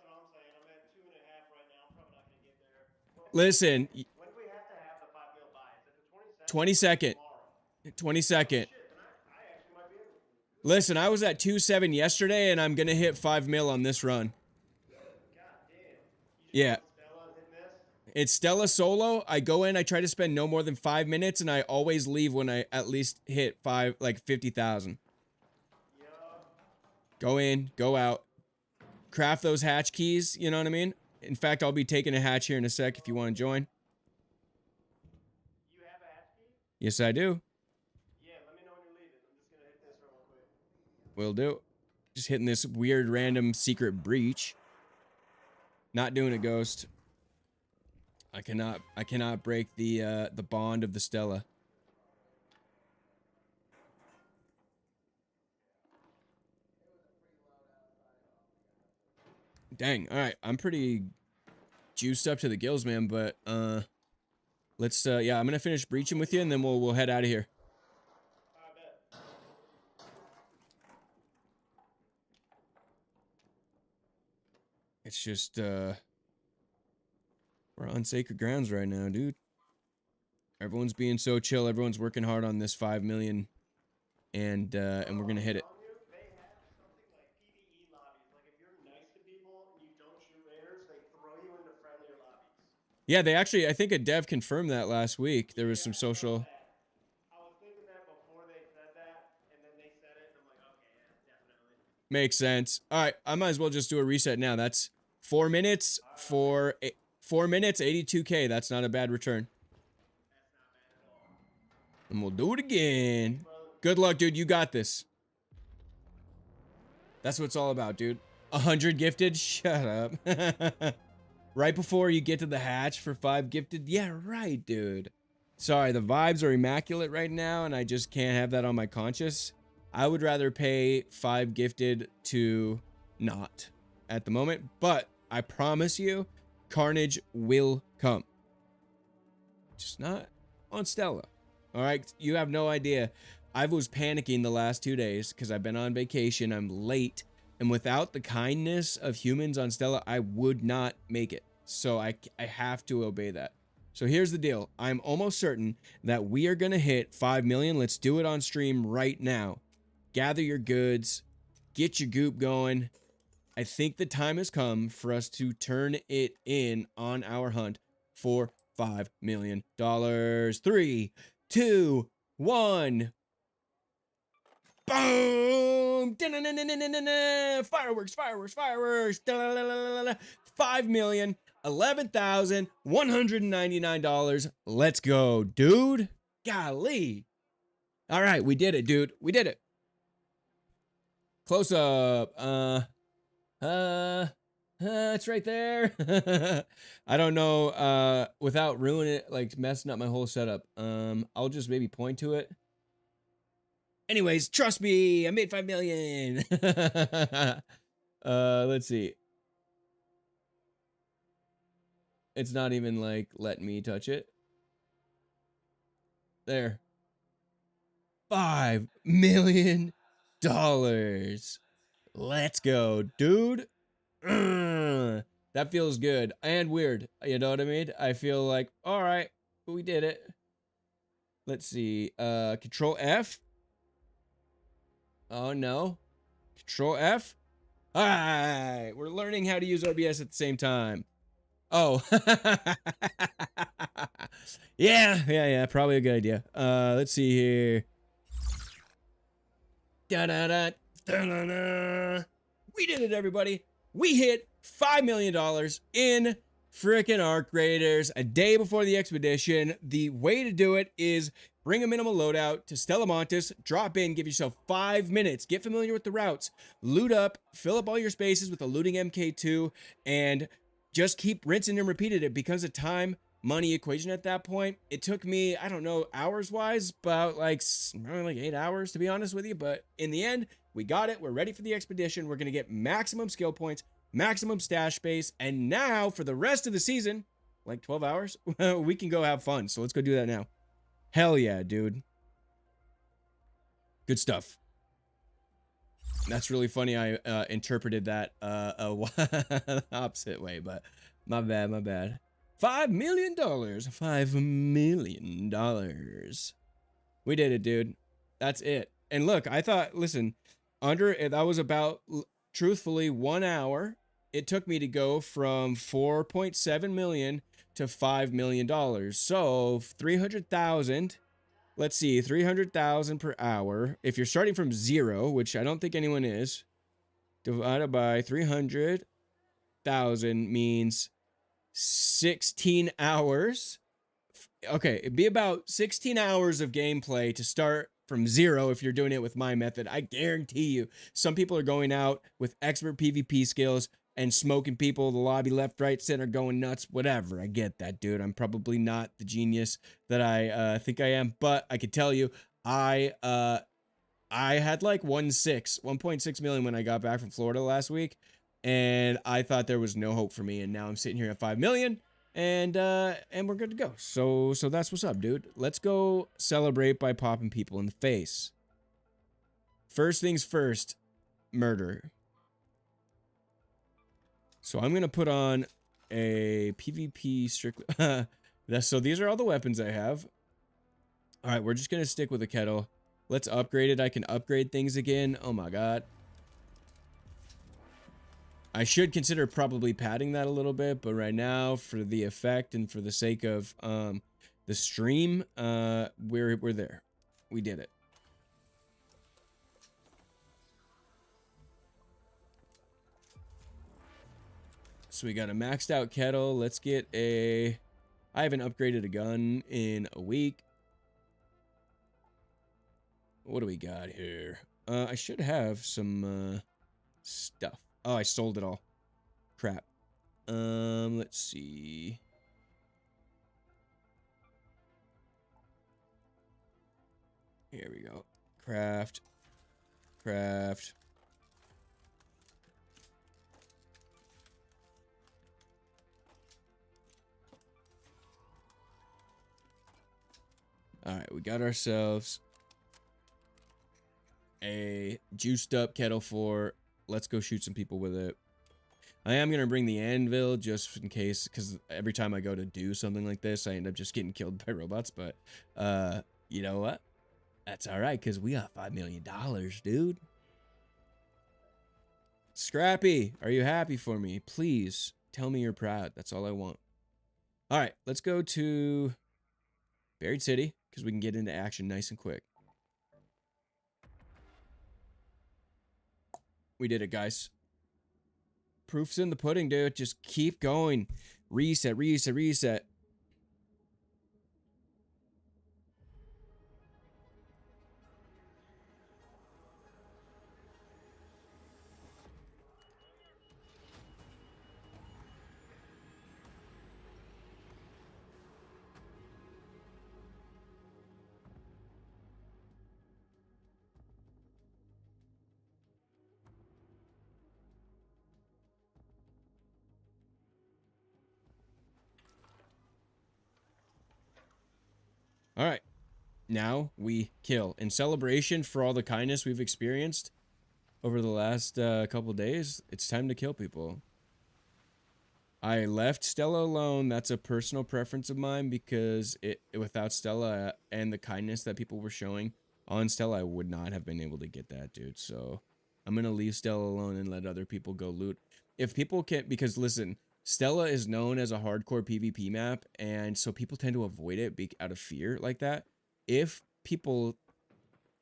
what I'm saying. I'm at 2.5 right now. I'm probably not gonna get there. Listen, When do we have to have the 5 mil buy? Is it the 22nd. 22nd? 22nd. Shit, then I actually might be able to. Listen, I was at 2.7 yesterday, and I'm going to hit 5 mil on this run. God damn. Yeah. Stella hitting this? It's Stella solo. I go in, I try to spend no more than 5 minutes, and I always leave when I at least hit 50,000. Yeah. Go in, go out. Craft those hatch keys, you know what I mean? In fact, I'll be taking a hatch here in a sec if you want to join. You have a hatch key? Yes, I do. Yeah, let me know when you're leaving. I'm just gonna hit this real quick. Will do. Just hitting this weird random secret breach. Not doing a ghost. I cannot break the bond of the Stella. Dang. All right, I'm pretty juiced up to the gills, man, but let's yeah, I'm going to finish breaching with you and then we'll head out of here. I bet. It's just we're on sacred grounds right now, dude. Everyone's being so chill. Everyone's working hard on this 5 million and we're going to hit it. They have something like PvE Yeah, they actually, I think a dev confirmed that last week. There was Yeah, some I saw social. that. I was thinking that before they said that, and then they said it, and I'm like, okay, yeah, definitely. Makes sense. All right, I might as well just do a reset now. That's 4 minutes for 4 minutes, 82K. That's not a bad return. That's not bad at all. And we'll do it Thanks, again. brother. Good luck, dude. You got this. That's what it's all about, dude. 100 gifted? Shut up. Right before you get to the hatch for 5 gifted? Yeah, right, dude. Sorry, the vibes are immaculate right now, and I just can't have that on my conscience. I would rather pay 5 gifted to not at the moment, but I promise you, Carnage will come. Just not on Stella. All right, you have no idea. I was panicking the last 2 days because I've been on vacation. I'm late. And without the kindness of humans on Stella, I would not make it. So I have to obey that. So here's the deal. I'm almost certain that we are going to hit 5 million. Let's do it on stream right now. Gather your goods. Get your goop going. I think the time has come for us to turn it in on our hunt for $5 million. 3, 2, 1. Boom! Fireworks, fireworks, fireworks. 5,011,199. Let's go, dude. Golly. All right, we did it, dude. We did it. Close up. It's right there. I don't know. Without ruining it, like messing up my whole setup. I'll just maybe point to it. Anyways, trust me, I made 5 million. Let's see. It's not even like letting me touch it. There. $5 million. Let's go, dude. That feels good and weird. You know what I mean? I feel like, all right, we did it. Let's see. Control F. Oh no. Control F. All right, we're learning how to use OBS at the same time. Oh. Yeah, probably a good idea. Let's see here. Da-da-da, da-da-da. We did it, everybody. We hit $5 million in frickin' Arc Raiders a day before the expedition. The way to do it is bring a minimal loadout to Stella Montis, drop in, give yourself 5 minutes, get familiar with the routes, loot up, fill up all your spaces with a looting MK2, and just keep rinsing and repeating it. It becomes a time money equation at that point. It took me, I don't know, hours wise, about like 8 hours to be honest with you. But in the end, we got it. We're ready for the expedition. We're going to get maximum skill points, maximum stash space. And now for the rest of the season, like 12 hours, we can go have fun. So let's go do that now. Hell yeah, dude. Good stuff. That's really funny. I interpreted that the opposite way, but my bad. $5 million. $5 million. We did it, dude. That's it. And look, I thought, listen, that was about, truthfully, 1 hour. It took me to go from 4.7 million to $5 million. So 300,000. Let's see, 300,000 per hour. If you're starting from 0, which I don't think anyone is, divided by 300,000 means 16 hours. Okay, it'd be about 16 hours of gameplay to start from 0 if you're doing it with my method. I guarantee you, some people are going out with expert PvP skills and smoking people, the lobby left, right, center, going nuts, whatever. I get that, dude. I'm probably not the genius that I think I am, but I could tell you, I had like 1.6 million when I got back from Florida last week, and I thought there was no hope for me, and now I'm sitting here at 5 million, and we're good to go. So that's what's up, dude. Let's go celebrate by popping people in the face. First things first, murder. So I'm gonna put on a PvP strictly. So these are all the weapons I have. All right, we're just gonna stick with the kettle. Let's upgrade it. I can upgrade things again. Oh my god. I should consider probably padding that a little bit, but right now, for the effect and for the sake of the stream, we're there. We did it. So we got a maxed out kettle. Let's get a... I haven't upgraded a gun in a week. What do we got here? I should have some stuff. Oh, I sold it all. Crap. Let's see. Here we go. Craft. Craft. Alright, we got ourselves a juiced up kettle for. Let's go shoot some people with it. I am going to bring the anvil just in case, because every time I go to do something like this, I end up just getting killed by robots. But, you know what? That's alright, because we got $5 million, dude. Scrappy, are you happy for me? Please, tell me you're proud. That's all I want. Alright, let's go to Buried City, because we can get into action nice and quick. We did it, guys. Proof's in the pudding, dude. Just keep going. Reset, reset, reset. All right. Now we kill. In celebration for all the kindness we've experienced over the last couple days, it's time to kill people. I left Stella alone. That's a personal preference of mine because without Stella and the kindness that people were showing on Stella, I would not have been able to get that, dude. So I'm going to leave Stella alone and let other people go loot. If people can't, because listen, Stella is known as a hardcore PvP map, and so people tend to avoid it out of fear like that. If people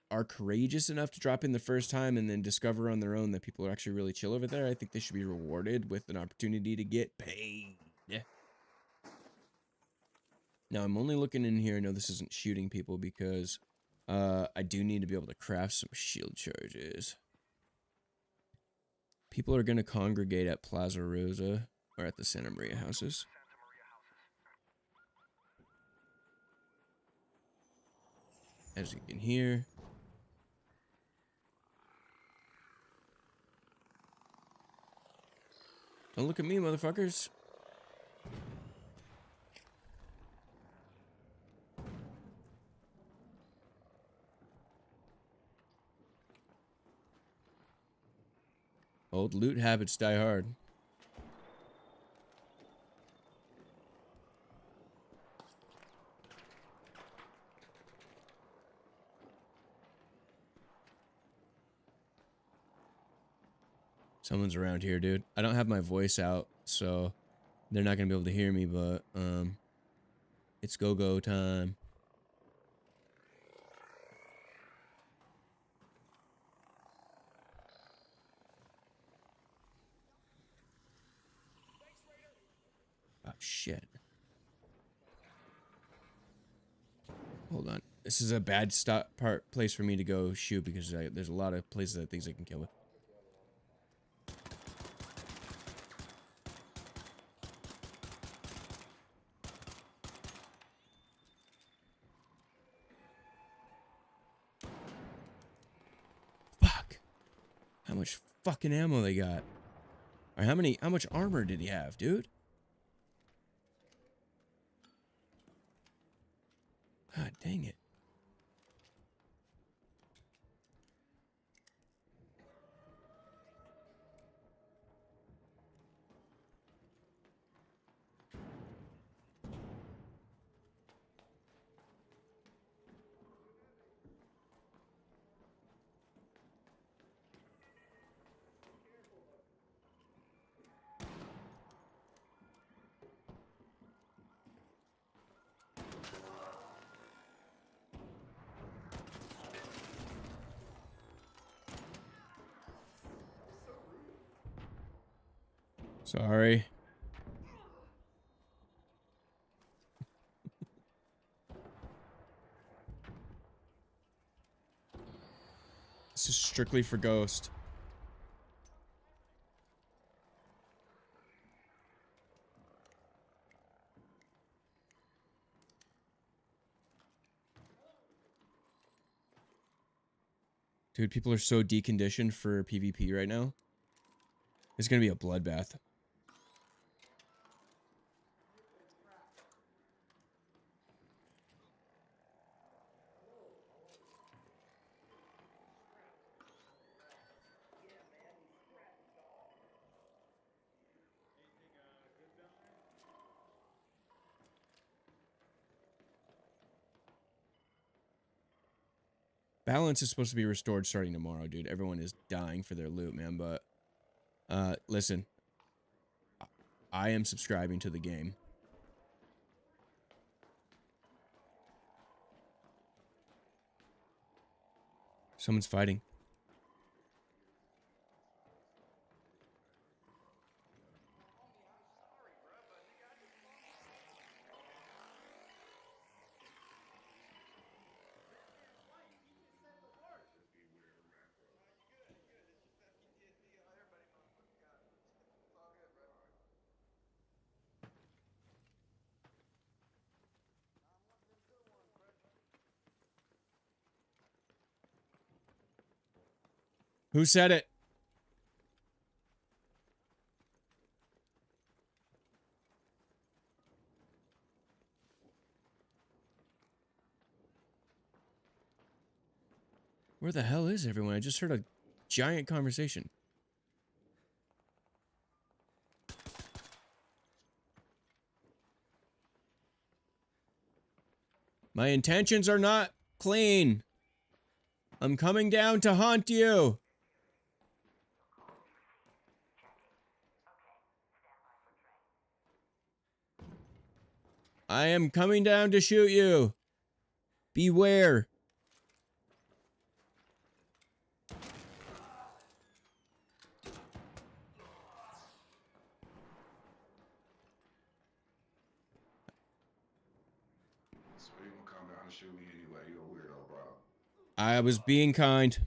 are courageous enough to drop in the first time and then discover on their own that people are actually really chill over there, I think they should be rewarded with an opportunity to get paid. Yeah. Now, I'm only looking in here. I know this isn't shooting people because I do need to be able to craft some shield charges. People are going to congregate at Plaza Rosa or at the Santa Maria houses. As you can hear. Don't look at me, motherfuckers. Old loot habits die hard. Someone's around here, dude. I don't have my voice out, so they're not gonna be able to hear me, but it's go-go time. Oh shit. Hold on. This is a bad place for me to go shoot because there's a lot of places that things I can kill with. Fuck. How much fucking ammo they got? Or how much armor did he have, dude? God dang it. Sorry. This is strictly for Ghost. Dude, people are so deconditioned for PvP right now. It's gonna be a bloodbath. Balance is supposed to be restored starting tomorrow, dude. Everyone is dying for their loot, man. But, listen. I am subscribing to the game. Someone's fighting. Who said it? Where the hell is everyone? I just heard a giant conversation. My intentions are not clean. I'm coming down to haunt you. I am coming down to shoot you. Beware. So you gonna come down and shoot me anyway? You a weirdo, bro. I was being kind.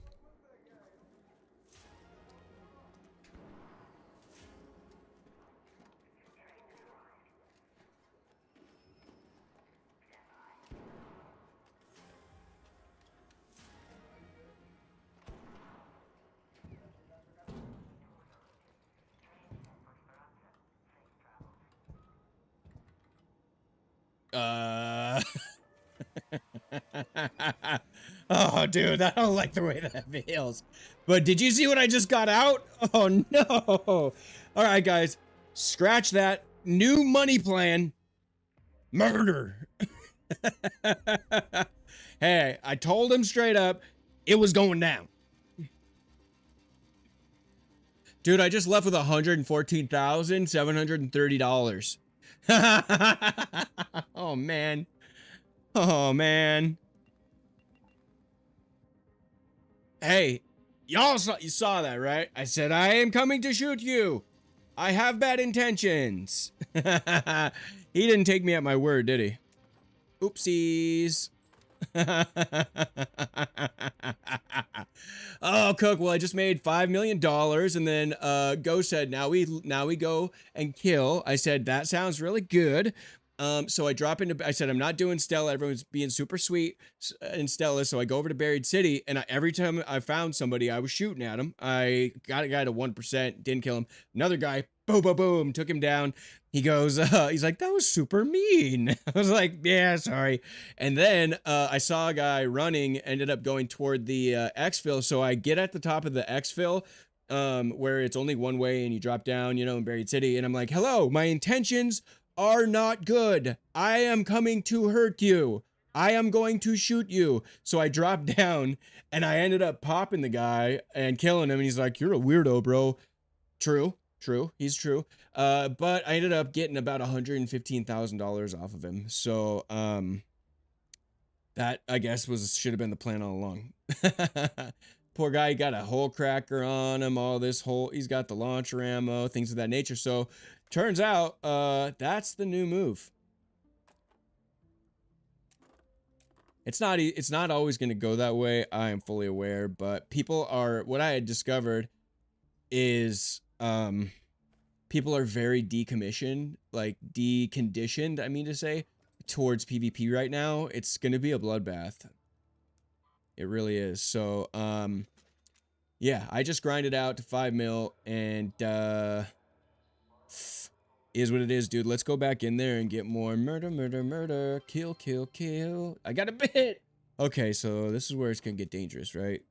Oh, dude, I don't like the way that feels. But did you see what I just got out? Oh, no. All right, guys. Scratch that. New money plan. Murder. Hey, I told him straight up it was going down. Dude, I just left with $114,730. Oh, man. Oh, man. Hey, y'all saw that, right? I said, I am coming to shoot you. I have bad intentions. He didn't take me at my word, did he? Oopsies. Oh, Cook, well, I just made $5 million, and then Ghost said, now we go and kill. I said, that sounds really good. So I drop into, I said, I'm not doing Stella. Everyone's being super sweet in Stella. So I go over to Buried City, and every time I found somebody, I was shooting at him. I got a guy to 1%, didn't kill him. Another guy, boom, boom, boom, took him down. He goes, he's like, that was super mean. I was like, yeah, sorry. And then I saw a guy running, ended up going toward the exfil. So I get at the top of the exfil, where it's only one way and you drop down, you know, in Buried City. And I'm like, hello, my intentions are not good. I am coming to hurt you. I am going to shoot you. So I dropped down and I ended up popping the guy and killing him. And he's like, you're a weirdo, bro. True. He's true. But I ended up getting about $115,000 off of him. So, that I guess should have been the plan all along. Poor guy, he got a hole cracker on him, he's got the launcher ammo, things of that nature. So turns out, that's the new move. It's not always going to go that way. I am fully aware, but what I had discovered is, people are very deconditioned, I mean to say, towards PvP right now. It's going to be a bloodbath. It really is. So, yeah, I just grinded out to 5 mil, and, is what it is, dude. Let's go back in there and get more murder, kill. I got a bit. Okay, so this is where it's gonna get dangerous, right?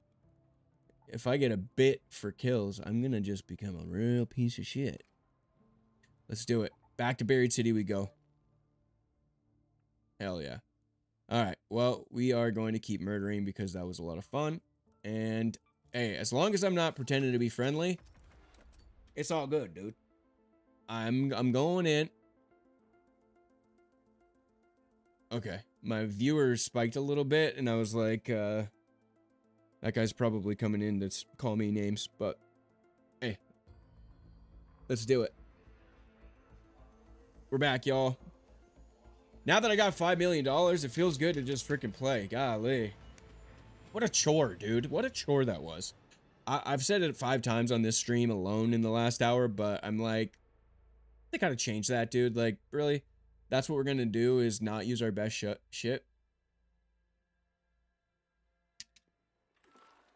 If I get a bit for kills, I'm gonna just become a real piece of shit. Let's do it. Back to Buried City we go. Hell yeah. Alright, well, we are going to keep murdering because that was a lot of fun. And, hey, as long as I'm not pretending to be friendly, it's all good, dude. I'm going in. Okay, my viewer spiked a little bit, and I was like, that guy's probably coming in to call me names, but, hey. Let's do it. We're back, y'all. Now that I got $5 million, it feels good to just freaking play. Golly. What a chore, dude. What a chore that was. I've said it 5 times on this stream alone in the last hour, but I'm like, they gotta change that, dude. Like, really? That's what we're gonna do, is not use our best shit?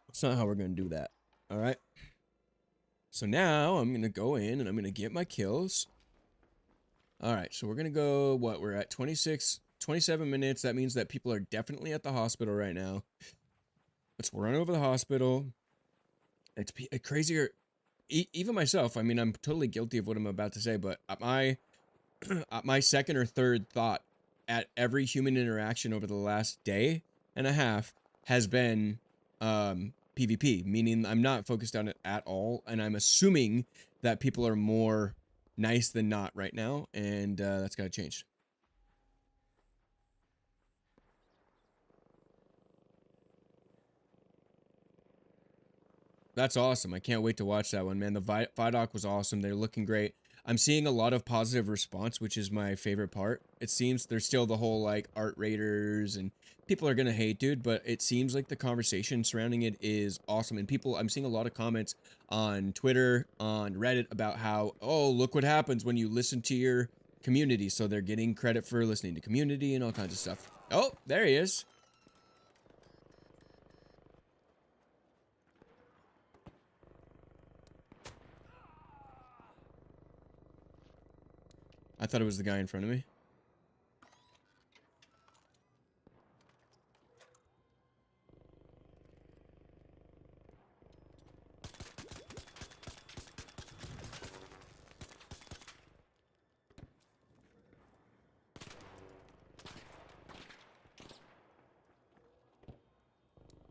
That's not how we're gonna do that. Alright? So now, I'm gonna go in, and I'm gonna get my kills. Alright, so we're gonna go, what, we're at 27 minutes. That means that people are definitely at the hospital right now. Let's run over the hospital. It's crazier. Even myself, I mean, I'm totally guilty of what I'm about to say, but my second or third thought at every human interaction over the last day and a half has been PvP, meaning I'm not focused on it at all, and I'm assuming that people are more nice than not right now, and that's gotta change. That's awesome. I can't wait to watch that one, man. The Vidoc was awesome. They're looking great. I'm seeing a lot of positive response, which is my favorite part. It seems there's still the whole, like, art raiders, and people are gonna hate, dude, but it seems like the conversation surrounding it is awesome. And I'm seeing a lot of comments on Twitter, on Reddit, about how, oh, look what happens when you listen to your community. So they're getting credit for listening to community and all kinds of stuff. Oh, there he is. I thought it was the guy in front of me.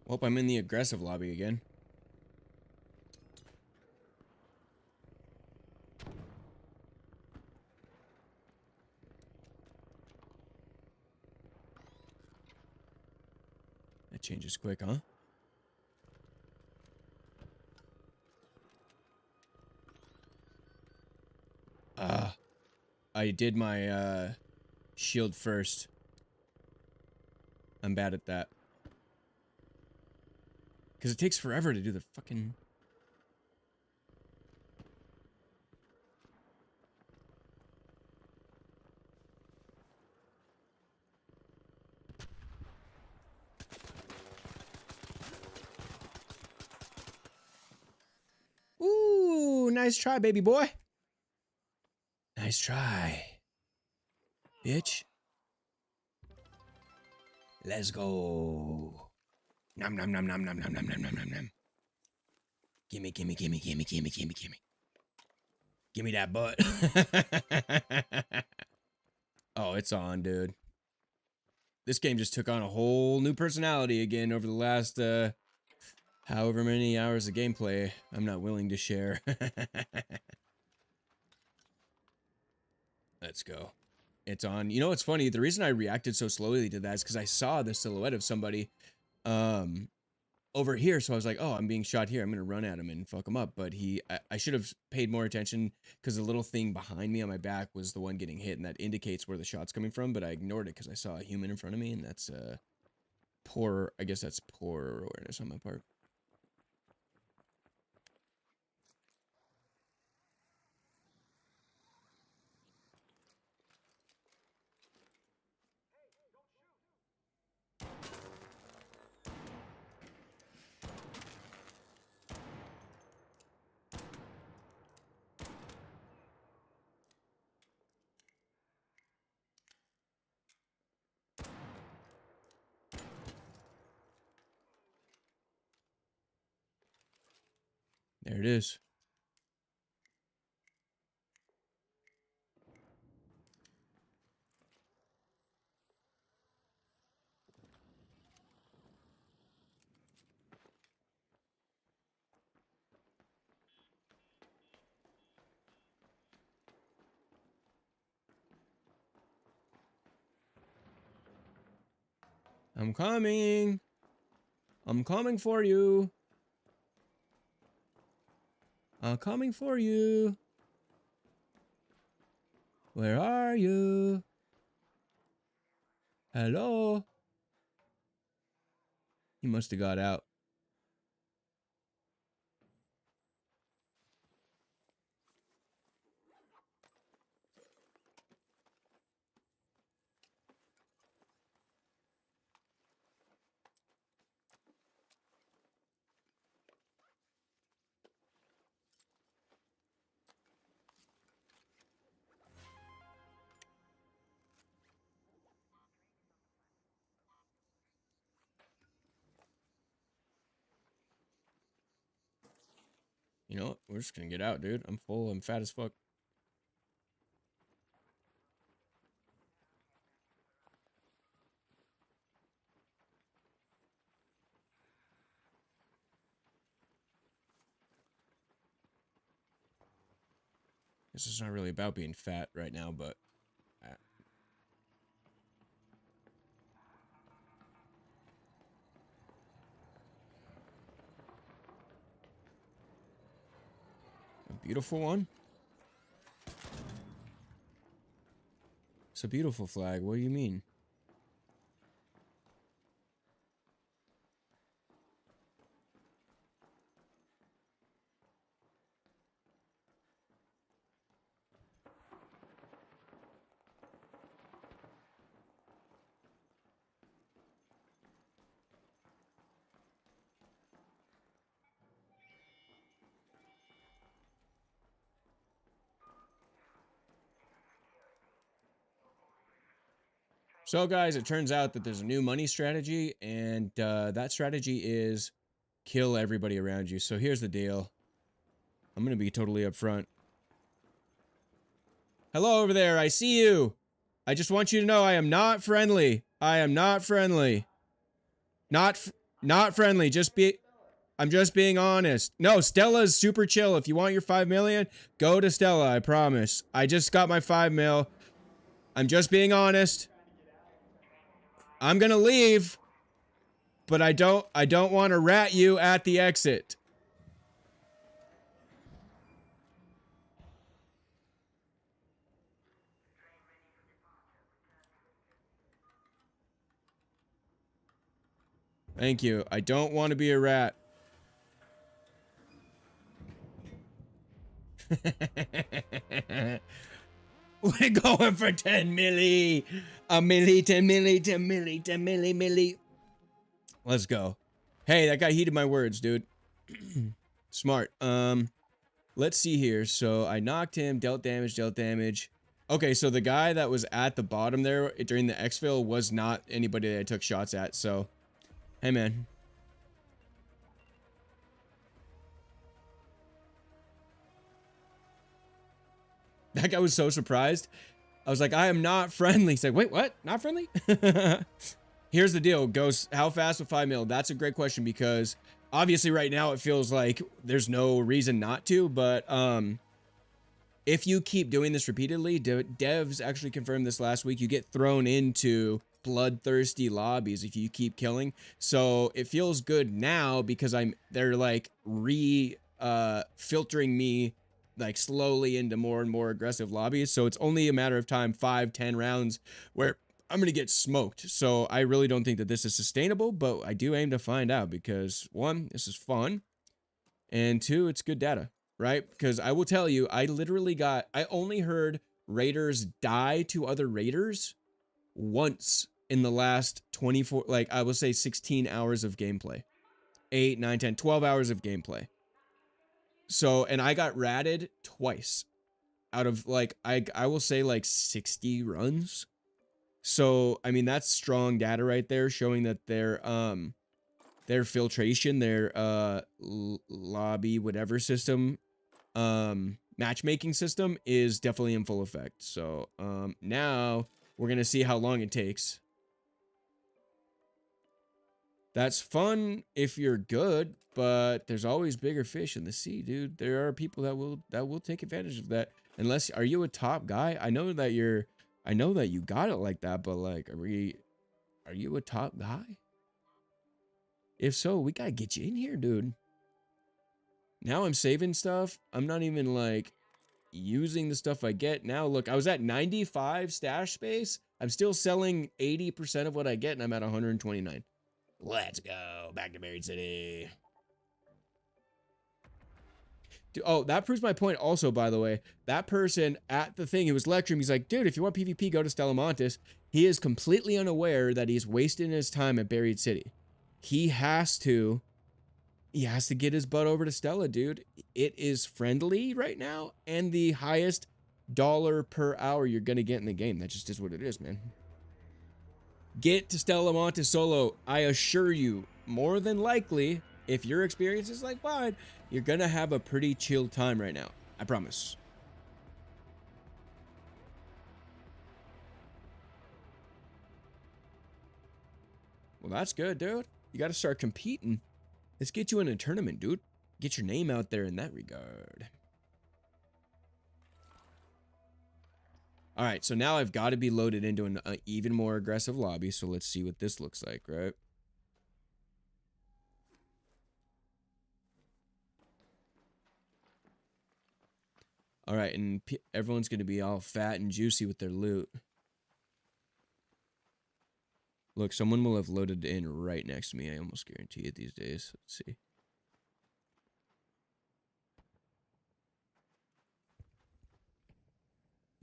Hope I'm in the aggressive lobby again. That changes quick, huh? I did my shield first. I'm bad at that. Because it takes forever to do the fucking... Ooh, nice try, baby boy. Nice try. Bitch. Let's go. Nom nom nom nom nom nom nom nom nom nom nom. Gimme. Gimme that butt. Oh, it's on, dude. This game just took on a whole new personality again over the last, however many hours of gameplay I'm not willing to share. Let's go. It's on. You know what's funny? The reason I reacted so slowly to that is because I saw the silhouette of somebody, over here. So I was like, oh, I'm being shot here. I'm going to run at him and fuck him up. But I should have paid more attention because the little thing behind me on my back was the one getting hit. And that indicates where the shot's coming from. But I ignored it because I saw a human in front of me. And that's poor. I guess that's poor awareness on my part. There it is. I'm coming. I'm coming for you. I'm coming for you. Where are you? Hello? He must have got out. You know what? We're just gonna get out, dude. I'm full. I'm fat as fuck. This is not really about being fat right now, but... A beautiful one? It's a beautiful flag. What do you mean? So guys, it turns out that there's a new money strategy, and that strategy is kill everybody around you. So here's the deal. I'm gonna be totally upfront. Hello over there, I see you. I just want you to know I am not friendly. I am not friendly. Not friendly. I'm just being honest. No, Stella's super chill. If you want your 5 million, go to Stella, I promise. I just got my 5 mil. I'm just being honest. I'm gonna leave, but I don't want to rat you at the exit. Thank you. I don't want to be a rat. We're going for 10 milli. A milli, 10 milli, 10 milli, 10 milli. Let's go. Hey, that guy heeded my words, dude. Smart. Let's see here. So I knocked him, dealt damage. Okay, so the guy that was at the bottom there during the exfil was not anybody that I took shots at, so... Hey, man. That guy was so surprised. I was like, I am not friendly. He's like, wait, what? Not friendly? Here's the deal. Ghost, how fast with 5 mil? That's a great question because obviously right now it feels like there's no reason not to, but if you keep doing this repeatedly, devs actually confirmed this last week, you get thrown into bloodthirsty lobbies if you keep killing. So it feels good now because they're like filtering me like slowly into more and more aggressive lobbies. So it's only a matter of time, 5-10 rounds where I'm gonna get smoked. So I really don't think that this is sustainable, but I do aim to find out because one, this is fun, and two, it's good data, right? Because I will tell you, I only heard raiders die to other raiders once in the last 24, like I will say 16 hours of gameplay. 8, 9, 10, 12 hours of gameplay. So, and I got ratted twice out of like, I will say like 60 runs. So, I mean, that's strong data right there showing that their filtration, their lobby, whatever system, matchmaking system is definitely in full effect. So, now we're going to see how long it takes. That's fun if you're good, but there's always bigger fish in the sea, dude. There are people that will take advantage of that. Unless, are you a top guy? I know that you got it like that, but like, are you a top guy? If so, we gotta get you in here, dude. Now I'm saving stuff. I'm not even like using the stuff I get. Now look, I was at 95 stash space. I'm still selling 80% of what I get, and I'm at 129. Let's go back to Buried City. Dude, oh, that proves my point also, by the way. That person at the thing, he was lecturing, he's like, dude, if you want PvP, go to Stellamontis. He is completely unaware that he's wasting his time at Buried City. He has to get his butt over to Stella, dude. It is friendly right now and the highest dollar per hour you're going to get in the game. That just is what it is, man. Get to Stellamontis solo. I assure you, more than likely, if your experience is like mine, you're going to have a pretty chill time right now. I promise. Well, that's good, dude. You got to start competing. Let's get you in a tournament, dude. Get your name out there in that regard. All right, so now I've got to be loaded into an even more aggressive lobby. So let's see what this looks like, right? All right, and everyone's going to be all fat and juicy with their loot. Look, someone will have loaded in right next to me. I almost guarantee it these days. Let's see.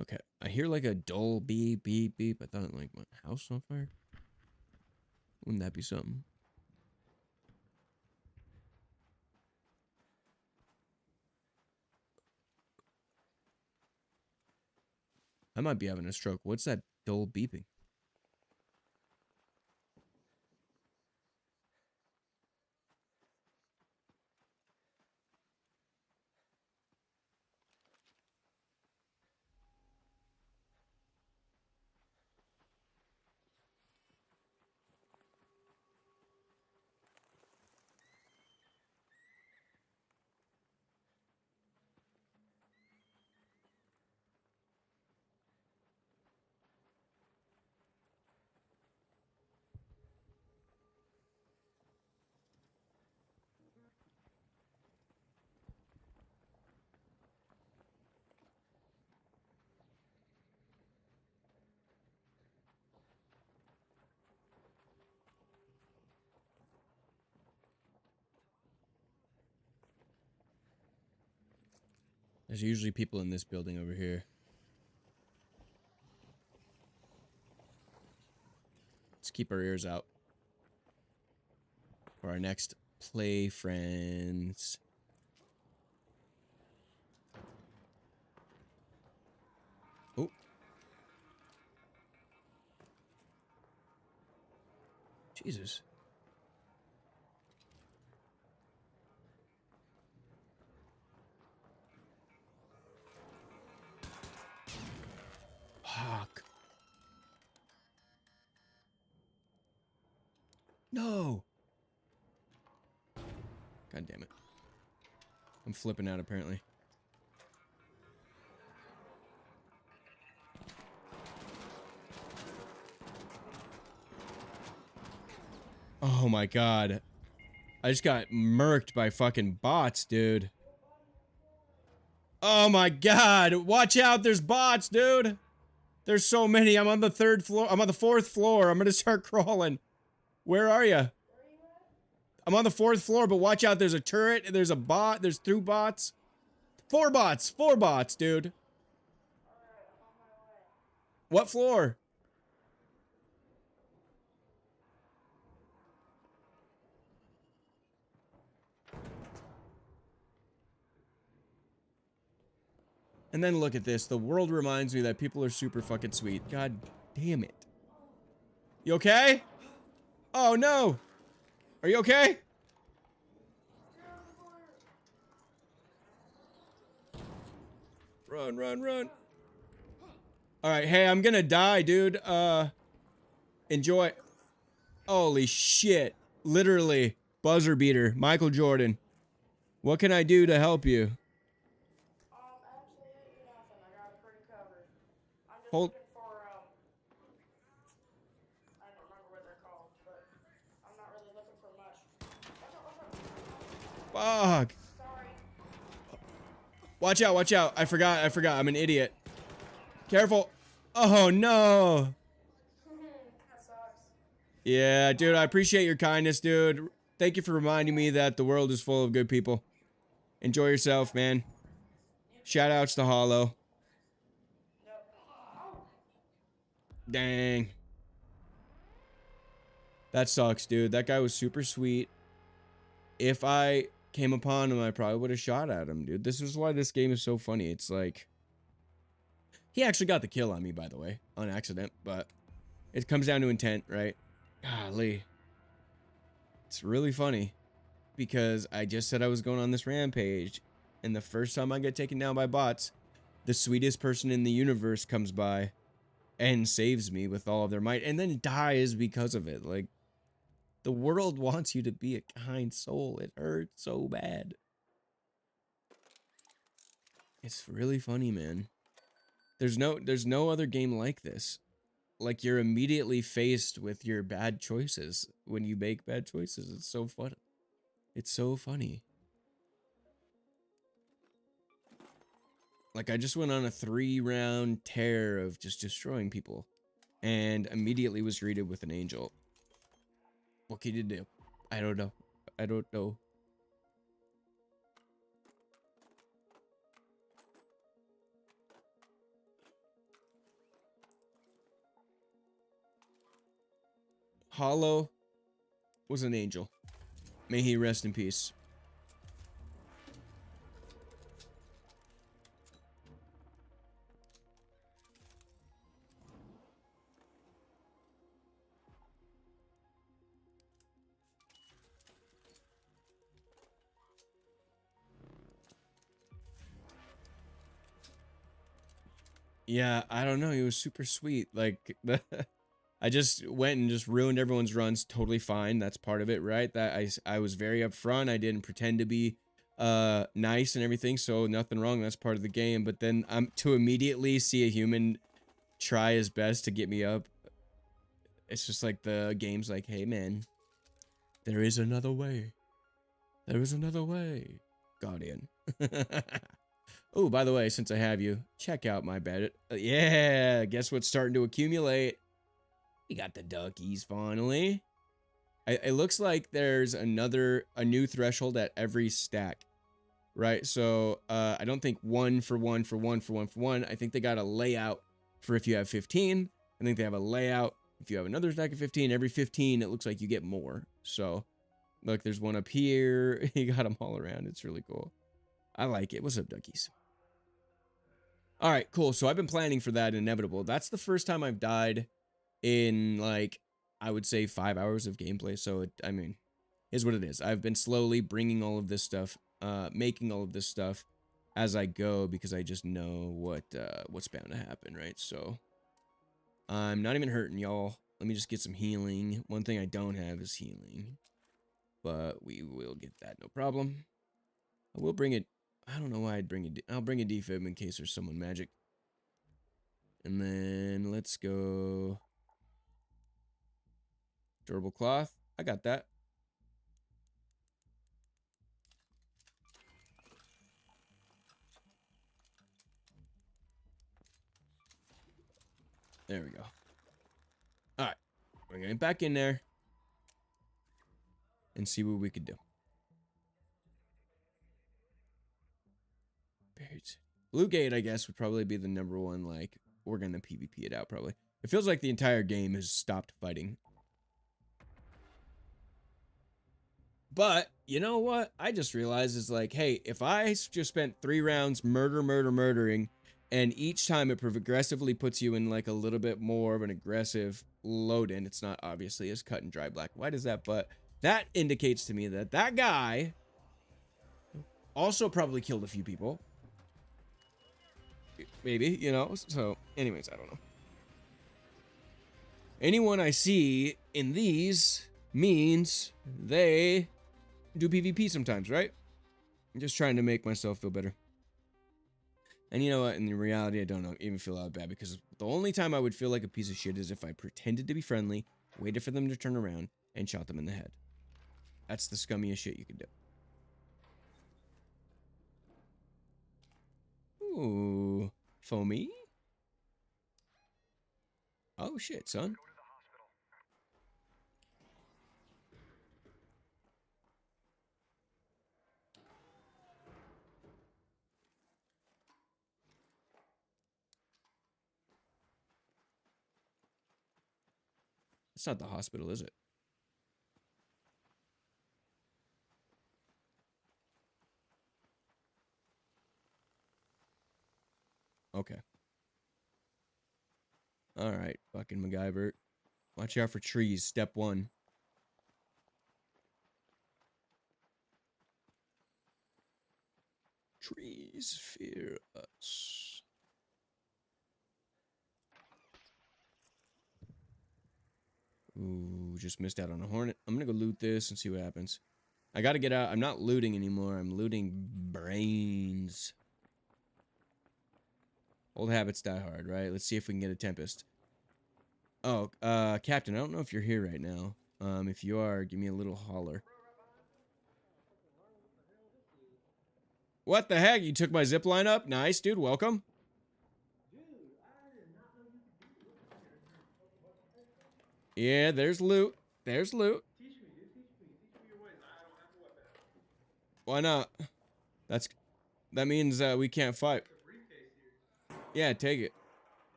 Okay, I hear like a dull beep, beep, beep. I thought like my house on fire. Wouldn't that be something? I might be having a stroke. What's that dull beeping? There's usually people in this building over here. Let's keep our ears out for our next play friends. Oh. Jesus. Fuck. No. God damn it. I'm flipping out apparently. Oh my god. I just got murked by fucking bots, dude. Oh my god. Watch out, there's bots, dude. There's so many. I'm on the 3rd floor. I'm on the 4th floor. I'm gonna start crawling. Where are you? I'm on the 4th floor, but watch out. There's a turret. There's a bot. There's 2 bots. 4 bots. 4 bots, dude. What floor? And then look at this. The world reminds me that people are super fucking sweet. God damn it. You okay? Oh no. Are you okay? Run, run, run. Alright, hey, I'm gonna die, dude. Enjoy. Holy shit. Literally. Buzzer beater. Michael Jordan. What can I do to help you? Absolutely nothing. I got it pretty covered. I'm just Hold. looking for, I don't remember what they're called, but I'm not really looking for much. Fuck. Sorry. Watch out, watch out. I forgot. I'm an idiot. Careful. Oh no. That sucks. Yeah, dude, I appreciate your kindness, dude. Thank you for reminding me that the world is full of good people. Enjoy yourself, man. Shout outs to Hollow. Dang. That sucks, dude. That guy was super sweet. If I came upon him, I probably would have shot at him, dude. This is why this game is so funny. It's like... He actually got the kill on me, by the way, on accident, but it comes down to intent, right? Golly. It's really funny because I just said I was going on this rampage, and the first time I get taken down by bots, the sweetest person in the universe comes by and saves me with all of their might, and then dies because of it. Like, the world wants you to be a kind soul. It hurts so bad. It's really funny, man. There's no other game like this. Like, you're immediately faced with your bad choices when you make bad choices. It's so fun. It's so funny. Like, I just went on a 3-round tear of just destroying people and immediately was greeted with an angel. What can you do? I don't know. I don't know. Hollow was an angel. May he rest in peace. Yeah, I don't know. He was super sweet. Like, I just went and just ruined everyone's runs. Totally fine. That's part of it, right? That I was very upfront. I didn't pretend to be nice and everything, so nothing wrong. That's part of the game. But then to immediately see a human try his best to get me up, it's just like the game's like, hey man, there is another way. There is another way. Guardian. Oh, by the way, since I have you, check out my bed. Yeah, guess what's starting to accumulate? We got the duckies finally. It looks like there's a new threshold at every stack, right? So I don't think 1 for 1 for 1 for 1 for 1. I think they got a layout for if you have 15. I think they have a layout if you have another stack of 15. Every 15, it looks like you get more. So look, there's one up here. You got them all around. It's really cool. I like it. What's up, duckies? All right, cool. So I've been planning for that inevitable. That's the first time I've died in, like, I would say 5 hours of gameplay. So, I mean, is what it is. I've been slowly bringing all of this stuff, making all of this stuff as I go because I just know what's bound to happen, right? So I'm not even hurting, y'all. Let me just get some healing. One thing I don't have is healing, but we will get that, no problem. I will bring it. I don't know why I'd bring it. I'll bring a defib in case there's someone magic. And then let's go. Durable cloth. I got that. There we go. All right. We're going to get back in there and see what we could do. Blue Gate, I guess, would probably be the number one, like, we're going to PvP it out, probably. It feels like the entire game has stopped fighting. But, you know what? I just realized is like, hey, if I just spent 3 rounds murdering, and each time it progressively puts you in, like, a little bit more of an aggressive load-in. It's not obviously as cut and dry black and white as that, but that indicates to me that that guy also probably killed a few people. Maybe, you know, so anyways, I don't know. Anyone I see in these means they do PvP sometimes, right? I'm just trying to make myself feel better. And you know what, in reality, I don't even feel that bad, because the only time I would feel like a piece of shit is if I pretended to be friendly, waited for them to turn around, and shot them in the head. That's the scummiest shit you could do. Ooh, foamy. Oh shit, son. It's not the hospital, is it? Okay. Alright, fucking MacGyver. Watch out for trees, step 1. Trees fear us. Ooh, just missed out on a hornet. I'm gonna go loot this and see what happens. I gotta get out. I'm not looting anymore. I'm looting brains. Old habits die hard, right? Let's see if we can get a Tempest. Oh, Captain, I don't know if you're here right now. If you are, give me a little holler. What the heck? You took my zip line up? Nice, dude. Welcome. Yeah, there's loot. There's loot. Teach me, dude. Teach me. Teach me your ways. I don't have a weapon. Why not? That means we can't fight. There's a briefcase here. Yeah, take it. Oh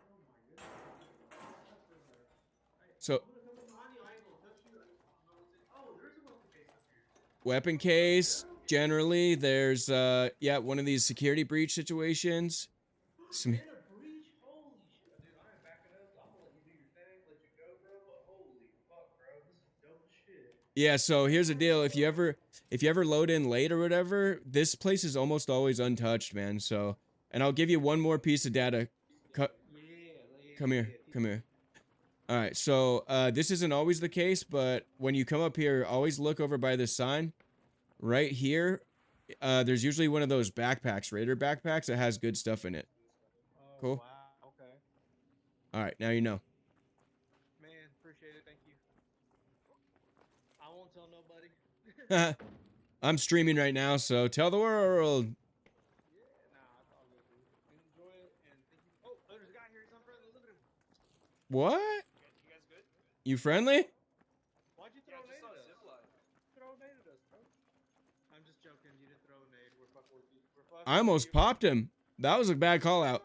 my goodness. That's in there. So, I'm gonna come up behind you. I ain't gonna touch you. I just want to know what's in. Oh, there is a weapon case up here. weapon case. Generally, there's yeah, one of these security breach situations. Some, In a breach? Holy shit. Dude, I am backing up. I'm gonna let you do your thing. Let you go, bro. Holy fuck, bro. This is dope as shit. yeah, so here's the deal. If you ever load in late or whatever, this place is almost always untouched, man. So, and I'll give you one more piece of data. Come here. Come here. All right, so this isn't always the case, but when you come up here, always look over by this sign. Right here, there's usually one of those backpacks, Raider backpacks, that has good stuff in it. Oh, Cool. wow. Okay. All right, now you know. Man, appreciate it. Thank you. I won't tell nobody. I'm streaming right now, so tell the world. Yeah, nah, it's all good, dude. Enjoy it, and thank you. Oh, there's a guy here. He's unfriendly. Look at him. What? You guys good? You friendly? Why'd you Yeah, throw a I just nade saw at a us? zip line. Throw a nade at us, bro. I'm just joking. You didn't throw a nade. We're fucking with you. We're fucking I almost with you. popped him. That was a bad call out.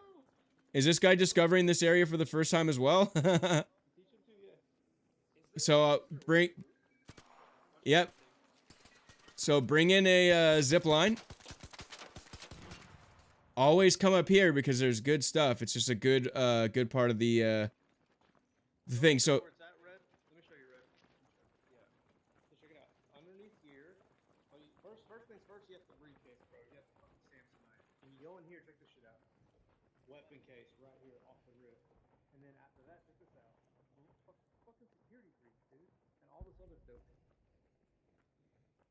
Is this guy discovering this area for the first time as well? Teach him to, yeah. So bring. Yep. So bring in a zip line. Always come up here because there's good stuff. It's just a good good part of the thing. So Where it's at, Red? Let me show you, Red. Yeah. So check it out. Underneath here. Oh, first things first, you have the briefcase, bro. You have the fucking Samsonite. And you go in here, check this shit out. Weapon case right here off the rip. And then after that, check this out. Fucking security breach, dude. And all this other dope.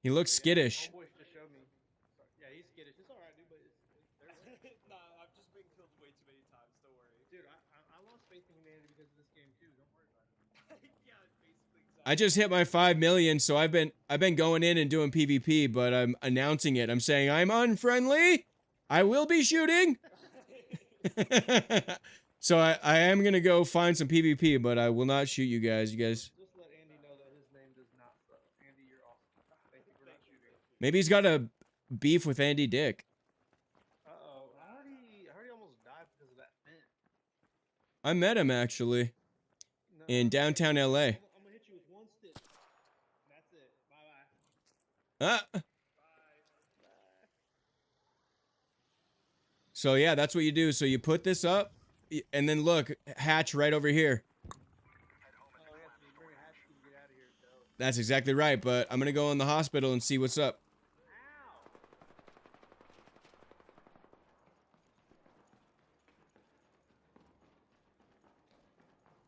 he looks skittish. Homeboys just showed me. Sorry. Yeah, he's skittish. It's alright, dude, but Nah, I've just been killed way too many times. Don't worry. dude, I lost faith in humanity because of this game too. Don't worry about it. Yeah, basically, exactly. I just hit my 5 million, so I've been going in and doing PvP, but I'm announcing it. I'm saying I'm unfriendly. I will be shooting. So I am gonna go find some PvP, but I will not shoot you guys. You guys. Just let Andy know that his name does not suck. Andy, you're awesome. Thank you for not shooting. Maybe he's got a beef with Andy Dick. Uh-oh. I heard he almost died because of that fence. I met him actually No, in downtown LA. I'm gonna hit you with one stick. That's it. Bye-bye. Ah. Bye. So yeah, that's what you do. So you put this up, and then look, hatch right over here. Oh, yeah, so you bring a hatch to get out of here. Dope. That's exactly right. But I'm gonna go in the hospital and see what's up. Ow!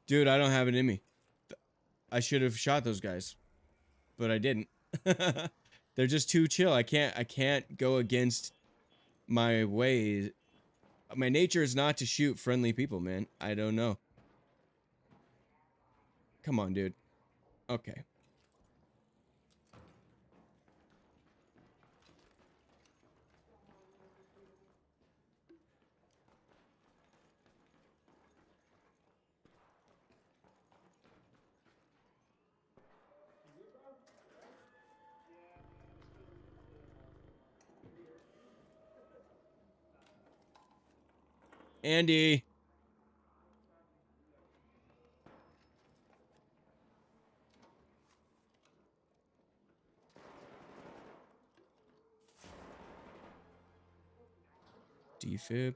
Dude, I don't have it in me. I should have shot those guys, but I didn't. They're just too chill. I can't go against my ways. My nature is not to shoot friendly people, man. I don't know. Come on, dude. Okay. Andy. Defib.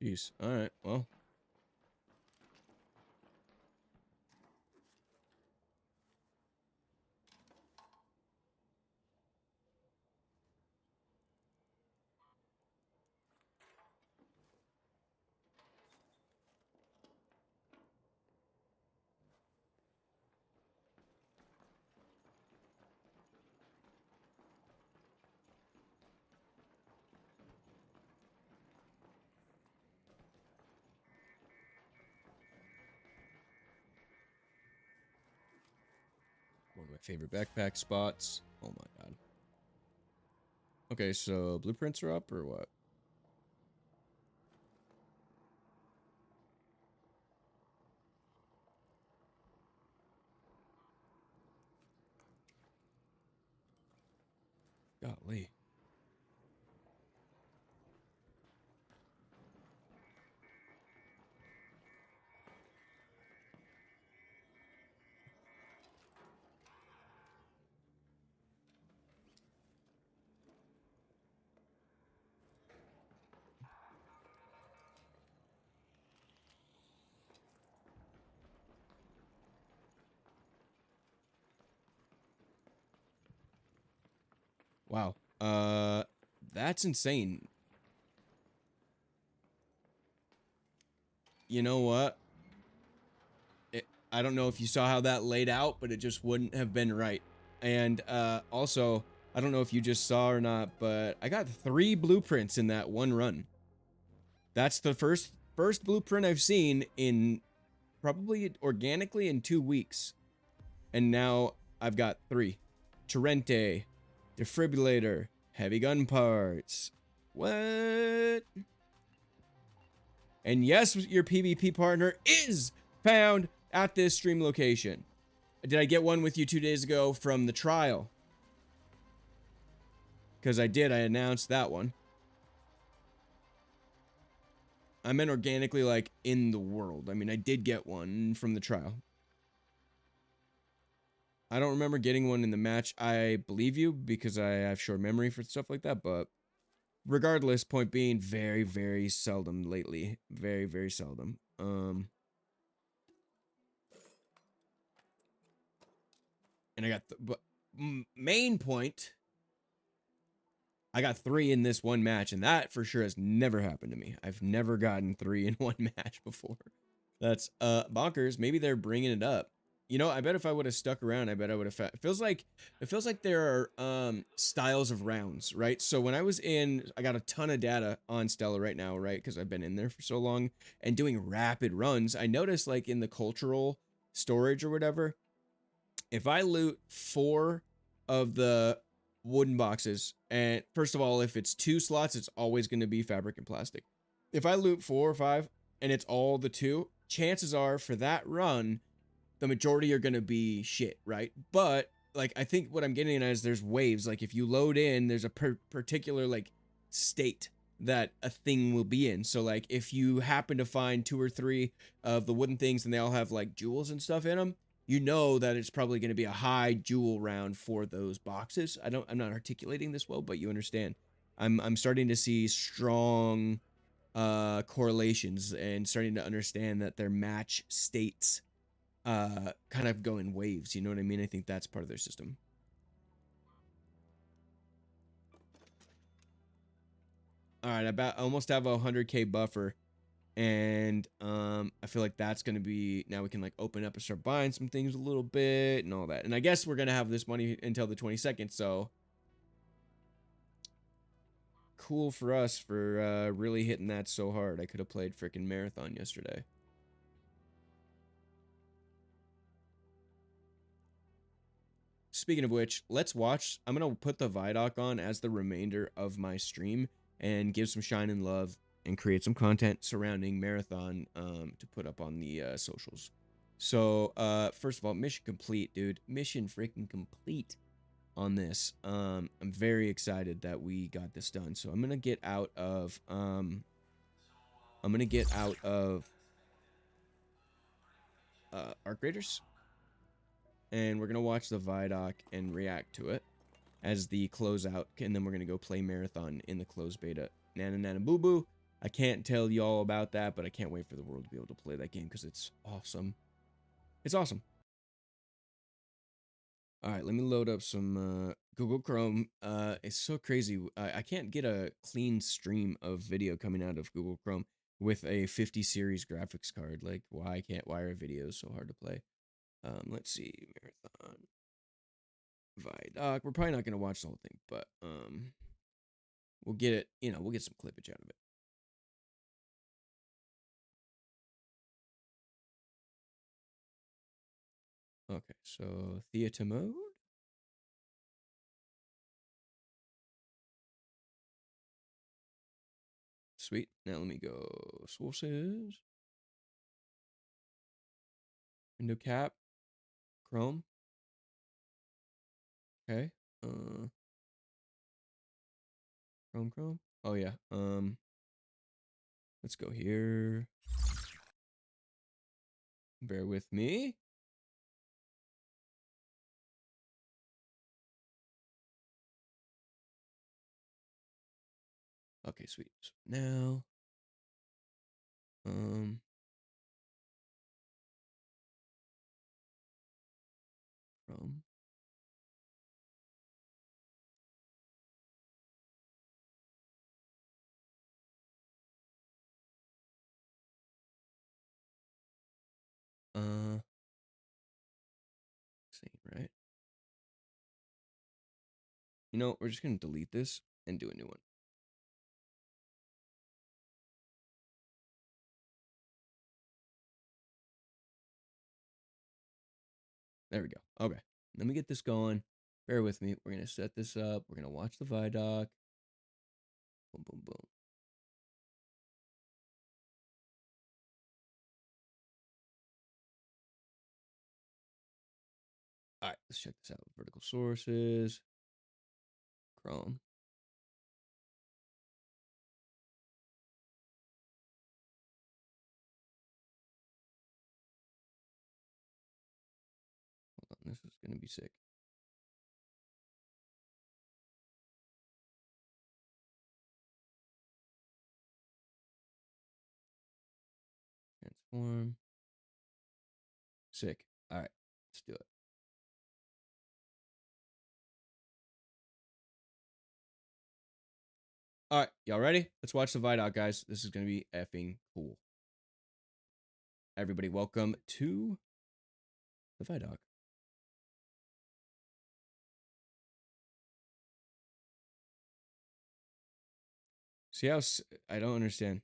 Jeez. All right. Well. One of my favorite backpack spots. Oh my god. Okay, so blueprints are up or what? Golly. Wow. That's insane. You know what? I don't know if you saw how that laid out, but it just wouldn't have been right. And also, I don't know if you just saw or not, but I got 3 blueprints in that one run. That's the first blueprint I've seen in probably organically in 2 weeks. And now I've got 3. Torrente, defibrillator, heavy gun parts. What? And yes, your PvP partner is found at this stream location. Did I get one with you 2 days ago from the trial? Because I announced that one. I meant organically, like, in the world. I mean, I did get one from the trial. I don't remember getting one in the match. I believe you because I have short memory for stuff like that, but regardless, point being, very, very seldom lately. Very, very seldom. And I got but main point, I got 3 in this one match, and that for sure has never happened to me. I've never gotten 3 in one match before. That's bonkers. Maybe they're bringing it up. You know, I bet if I would have stuck around, I bet I would have. It feels like there are styles of rounds, right? So when I was in, I got a ton of data on Stella right now, right? Because I've been in there for so long and doing rapid runs. I noticed, like, in the cultural storage or whatever, if I loot 4 of the wooden boxes, and first of all, if it's 2 slots, it's always going to be fabric and plastic. If I loot 4 or 5 and it's all the 2, chances are for that run, the majority are going to be shit, right? But like, I think what I'm getting at is there's waves. Like, if you load in, there's a particular like state that a thing will be in. So like, if you happen to find 2 or 3 of the wooden things and they all have like jewels and stuff in them, you know that it's probably going to be a high jewel round for those boxes. I'm not articulating this well, but you understand. I'm starting to see strong correlations and starting to understand that their match states kind of go in waves. You know what I mean? I think that's part of their system. All right, I almost have a 100k buffer, and I feel like that's gonna be, now we can like open up and start buying some things a little bit and all that. And I guess we're gonna have this money until the 22nd, so cool for us for really hitting that so hard. I could have played freaking marathon yesterday. Speaking of which, let's watch. I'm gonna put the Vidoc on as the remainder of my stream and give some shine and love and create some content surrounding marathon to put up on the socials. So first of all, mission complete, dude. Mission freaking complete on this. I'm very excited that we got this done. So I'm gonna get out of Arc Raiders, and we're gonna watch the Vidoc and react to it as the closeout, and then we're gonna go play marathon in the closed beta. Nana Nana Boo Boo. I can't tell you all about that, but I can't wait for the world to be able to play that game because it's awesome. It's awesome. All right, let me load up some Google Chrome. It's so crazy. I can't get a clean stream of video coming out of Google Chrome with a 50 series graphics card. Like, why are videos so hard to play? Let's see, marathon. Vidoc. We're probably not gonna watch the whole thing, but we'll get it. You know, we'll get some clippage out of it. Okay, so theater mode. Sweet. Now let me go sources. Window cap. Chrome. Okay. Chrome. Oh yeah. Let's go here. Bear with me. Okay, sweet. So now, Chrome. See, right? You know, we're just gonna delete this and do a new one. There we go. Okay. Let me get this going. Bear with me. We're gonna set this up. We're gonna watch the Vidoc. Boom, boom, boom. All right, let's check this out. Vertical sources. Chrome. This is gonna be sick. Transform. Sick. All right, let's do it. All right, y'all ready? Let's watch the Vidoc, guys. This is gonna be effing cool. Everybody, welcome to the Vidoc. See how I don't understand.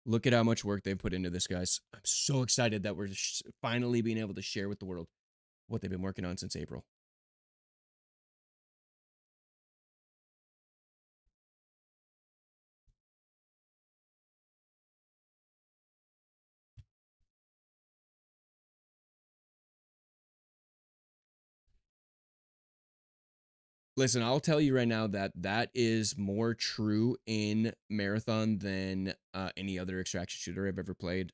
Look at how much work they've put into this, guys. I'm so excited that we're finally being able to share with the world what they've been working on since April. Listen, I'll tell you right now that that is more true in Marathon than any other extraction shooter I've ever played,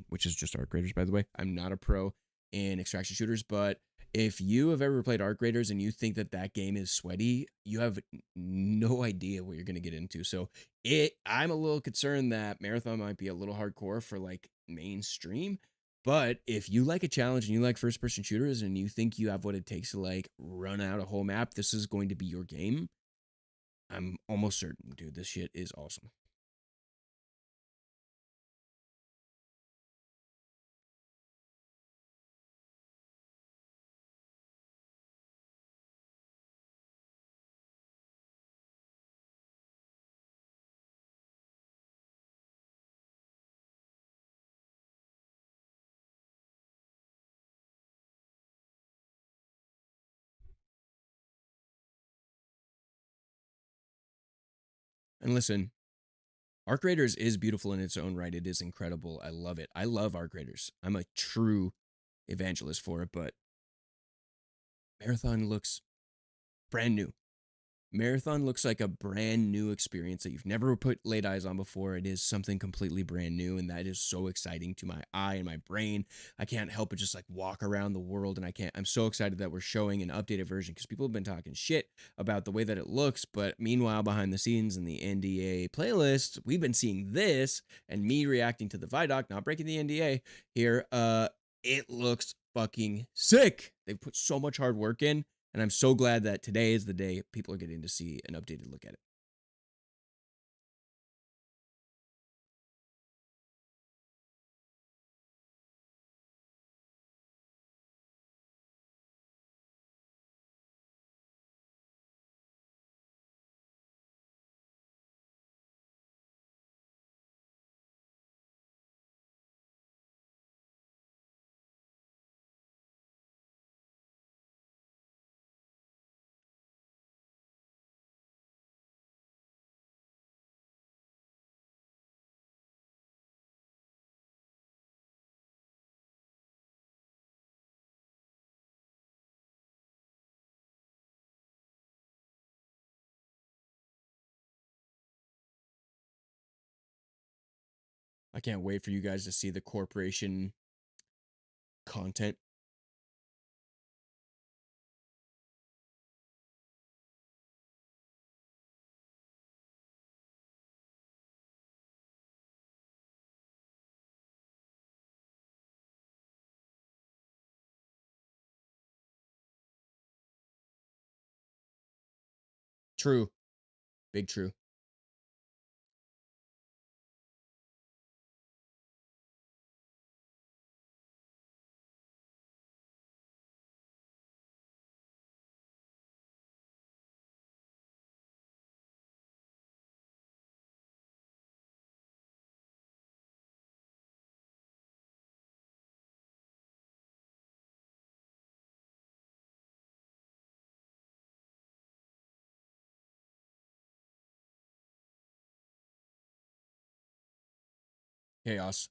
which is just Arc Raiders, by the way. I'm not a pro in extraction shooters, but if you have ever played Arc Raiders and you think that that game is sweaty, you have no idea what you're going to get into. So I'm a little concerned that Marathon might be a little hardcore for like mainstream. But if you like a challenge and you like first person shooters and you think you have what it takes to like run out a whole map, this is going to be your game. I'm almost certain, dude. This shit is awesome. And listen, Arc Raiders is beautiful in its own right. It is incredible. I love it. I love Arc Raiders. I'm a true evangelist for it, but Marathon looks brand new. Marathon looks like a brand new experience that you've never laid eyes on before. It is something completely brand new, and that is so exciting to my eye and my brain. I can't help but just like walk around the world, and I'm so excited that we're showing an updated version because people have been talking shit about the way that it looks. But meanwhile, behind the scenes in the NDA playlist, we've been seeing this, and me reacting to the Vidoc, not breaking the NDA here. It looks fucking sick. They've put so much hard work in. And I'm so glad that today is the day people are getting to see an updated look at it. I can't wait for you guys to see the corporation content. True. Big true. Chaos.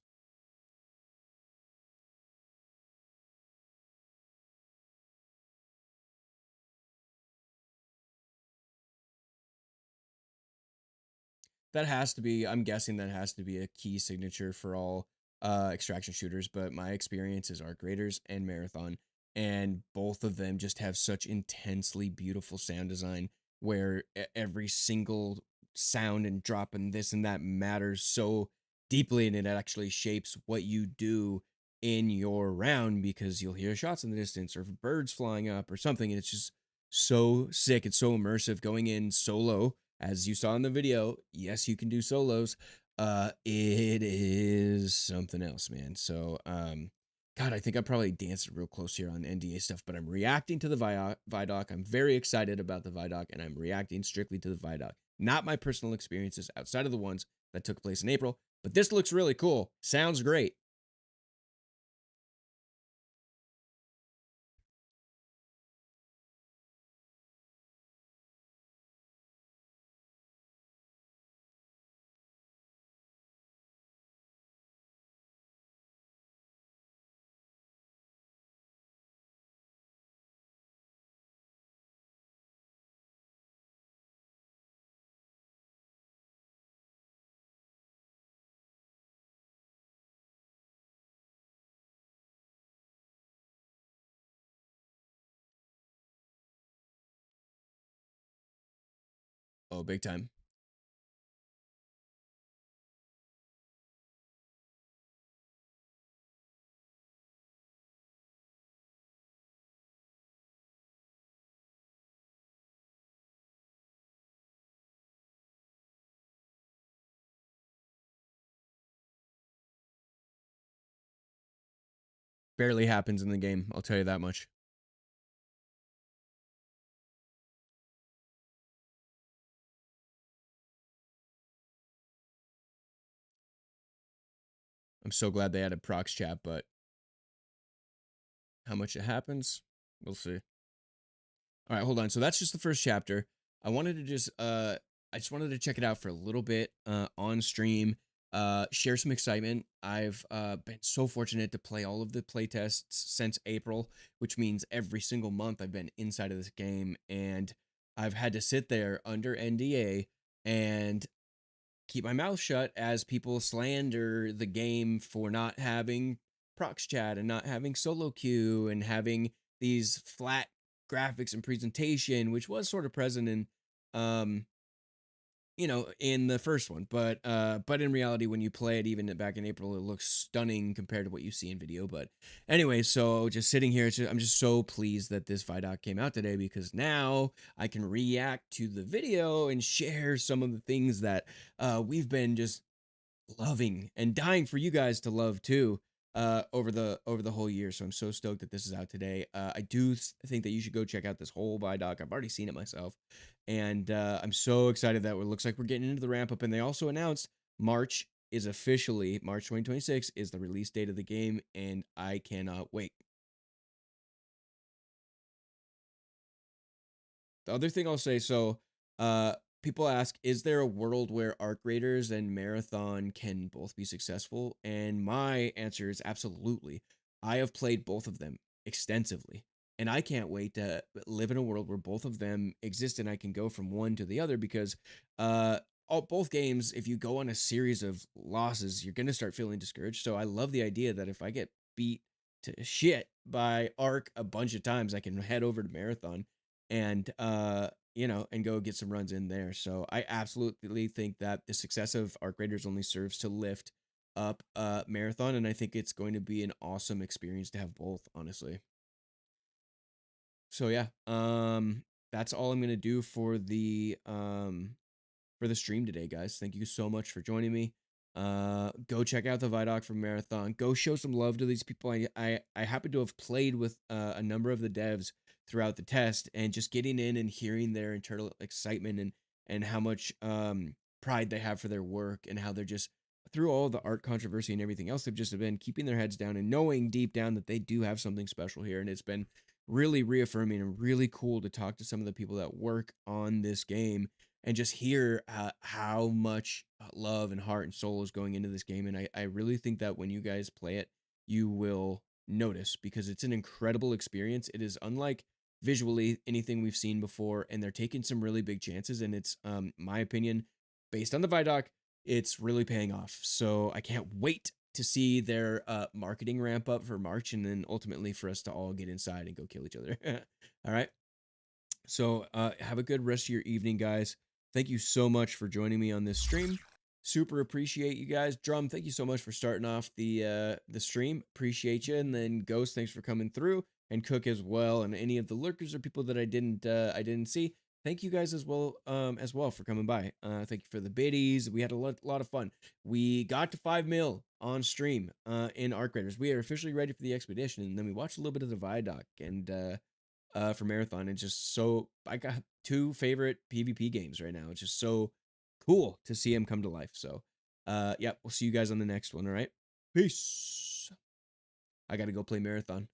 That has to be, I'm guessing that has to be a key signature for all extraction shooters, but my experience is Arc Raiders and Marathon, and both of them just have such intensely beautiful sound design where every single sound and drop and this and that matters so deeply, and it actually shapes what you do in your round because you'll hear shots in the distance or birds flying up or something, and it's just so sick. It's so immersive going in solo, as you saw in the video. Yes, you can do solos. It is something else, man. So God, I think I probably danced real close here on NDA stuff, but I'm reacting to the Vidoc. I'm very excited about the Vidoc, and I'm reacting strictly to the Vidoc, not my personal experiences outside of the ones that took place in April. But this looks really cool. Sounds great. Oh, big time. Barely happens in the game, I'll tell you that much. I'm so glad they added prox chat, but how much it happens, we'll see. All right, hold on. So that's just the first chapter. I wanted to just I just wanted to check it out for a little bit on stream, share some excitement. I've been so fortunate to play all of the playtests since April, which means every single month I've been inside of this game, and I've had to sit there under NDA and keep my mouth shut as people slander the game for not having prox chat and not having solo queue and having these flat graphics and presentation, which was sort of present in um in the first one, but in reality when you play it even back in April, it looks stunning compared to what you see in video. But anyway, so just sitting here, I'm just so pleased that this Vidoc came out today, because now I can react to the video and share some of the things that we've been just loving and dying for you guys to love too, over the whole year. So I'm so stoked that this is out today. I do think that you should go check out this whole Vidoc. I've already seen it myself, and I'm so excited that it looks like we're getting into the ramp up. And they also announced March 2026 is the release date of the game, and I cannot wait. The other thing I'll say, so people ask, is there a world where Arc Raiders and Marathon can both be successful? And my answer is absolutely. I have played both of them extensively, and I can't wait to live in a world where both of them exist and I can go from one to the other, because both games, if you go on a series of losses, you're going to start feeling discouraged. So I love the idea that if I get beat to shit by Arc a bunch of times, I can head over to Marathon and and go get some runs in there. So I absolutely think that the success of Arc Raiders only serves to lift up Marathon, and I think it's going to be an awesome experience to have both, honestly. So yeah, that's all I'm gonna do for the stream today, guys. Thank you so much for joining me. Go check out the Vidoc from Marathon. Go show some love to these people. I happen to have played with a number of the devs throughout the test, and just getting in and hearing their internal excitement and how much pride they have for their work, and how they're just, through all the art controversy and everything else, they've just been keeping their heads down and knowing deep down that they do have something special here. And it's been really reaffirming and really cool to talk to some of the people that work on this game and just hear how much love and heart and soul is going into this game. And I really think that when you guys play it, you will notice, because it's an incredible experience. It is unlike visually anything we've seen before, and they're taking some really big chances. And it's, my opinion, based on the Vidoc, it's really paying off. So I can't wait to see their marketing ramp up for March, and then ultimately for us to all get inside and go kill each other. All right. So have a good rest of your evening, guys. Thank you so much for joining me on this stream. Super appreciate you guys. Drum, thank you so much for starting off the stream. Appreciate you. And then Ghost, thanks for coming through, and Cook as well, and any of the lurkers or people that I didn't see. Thank you guys as well for coming by. Thank you for the biddies. We had a lot of fun. We got to 5 mil on stream in Arc Raiders. We are officially ready for the expedition, and then we watched a little bit of the Vidoc and for Marathon. And just so, I got 2 favorite PvP games right now. It's just so cool to see them come to life. So yeah, we'll see you guys on the next one. All right, peace. I gotta go play Marathon.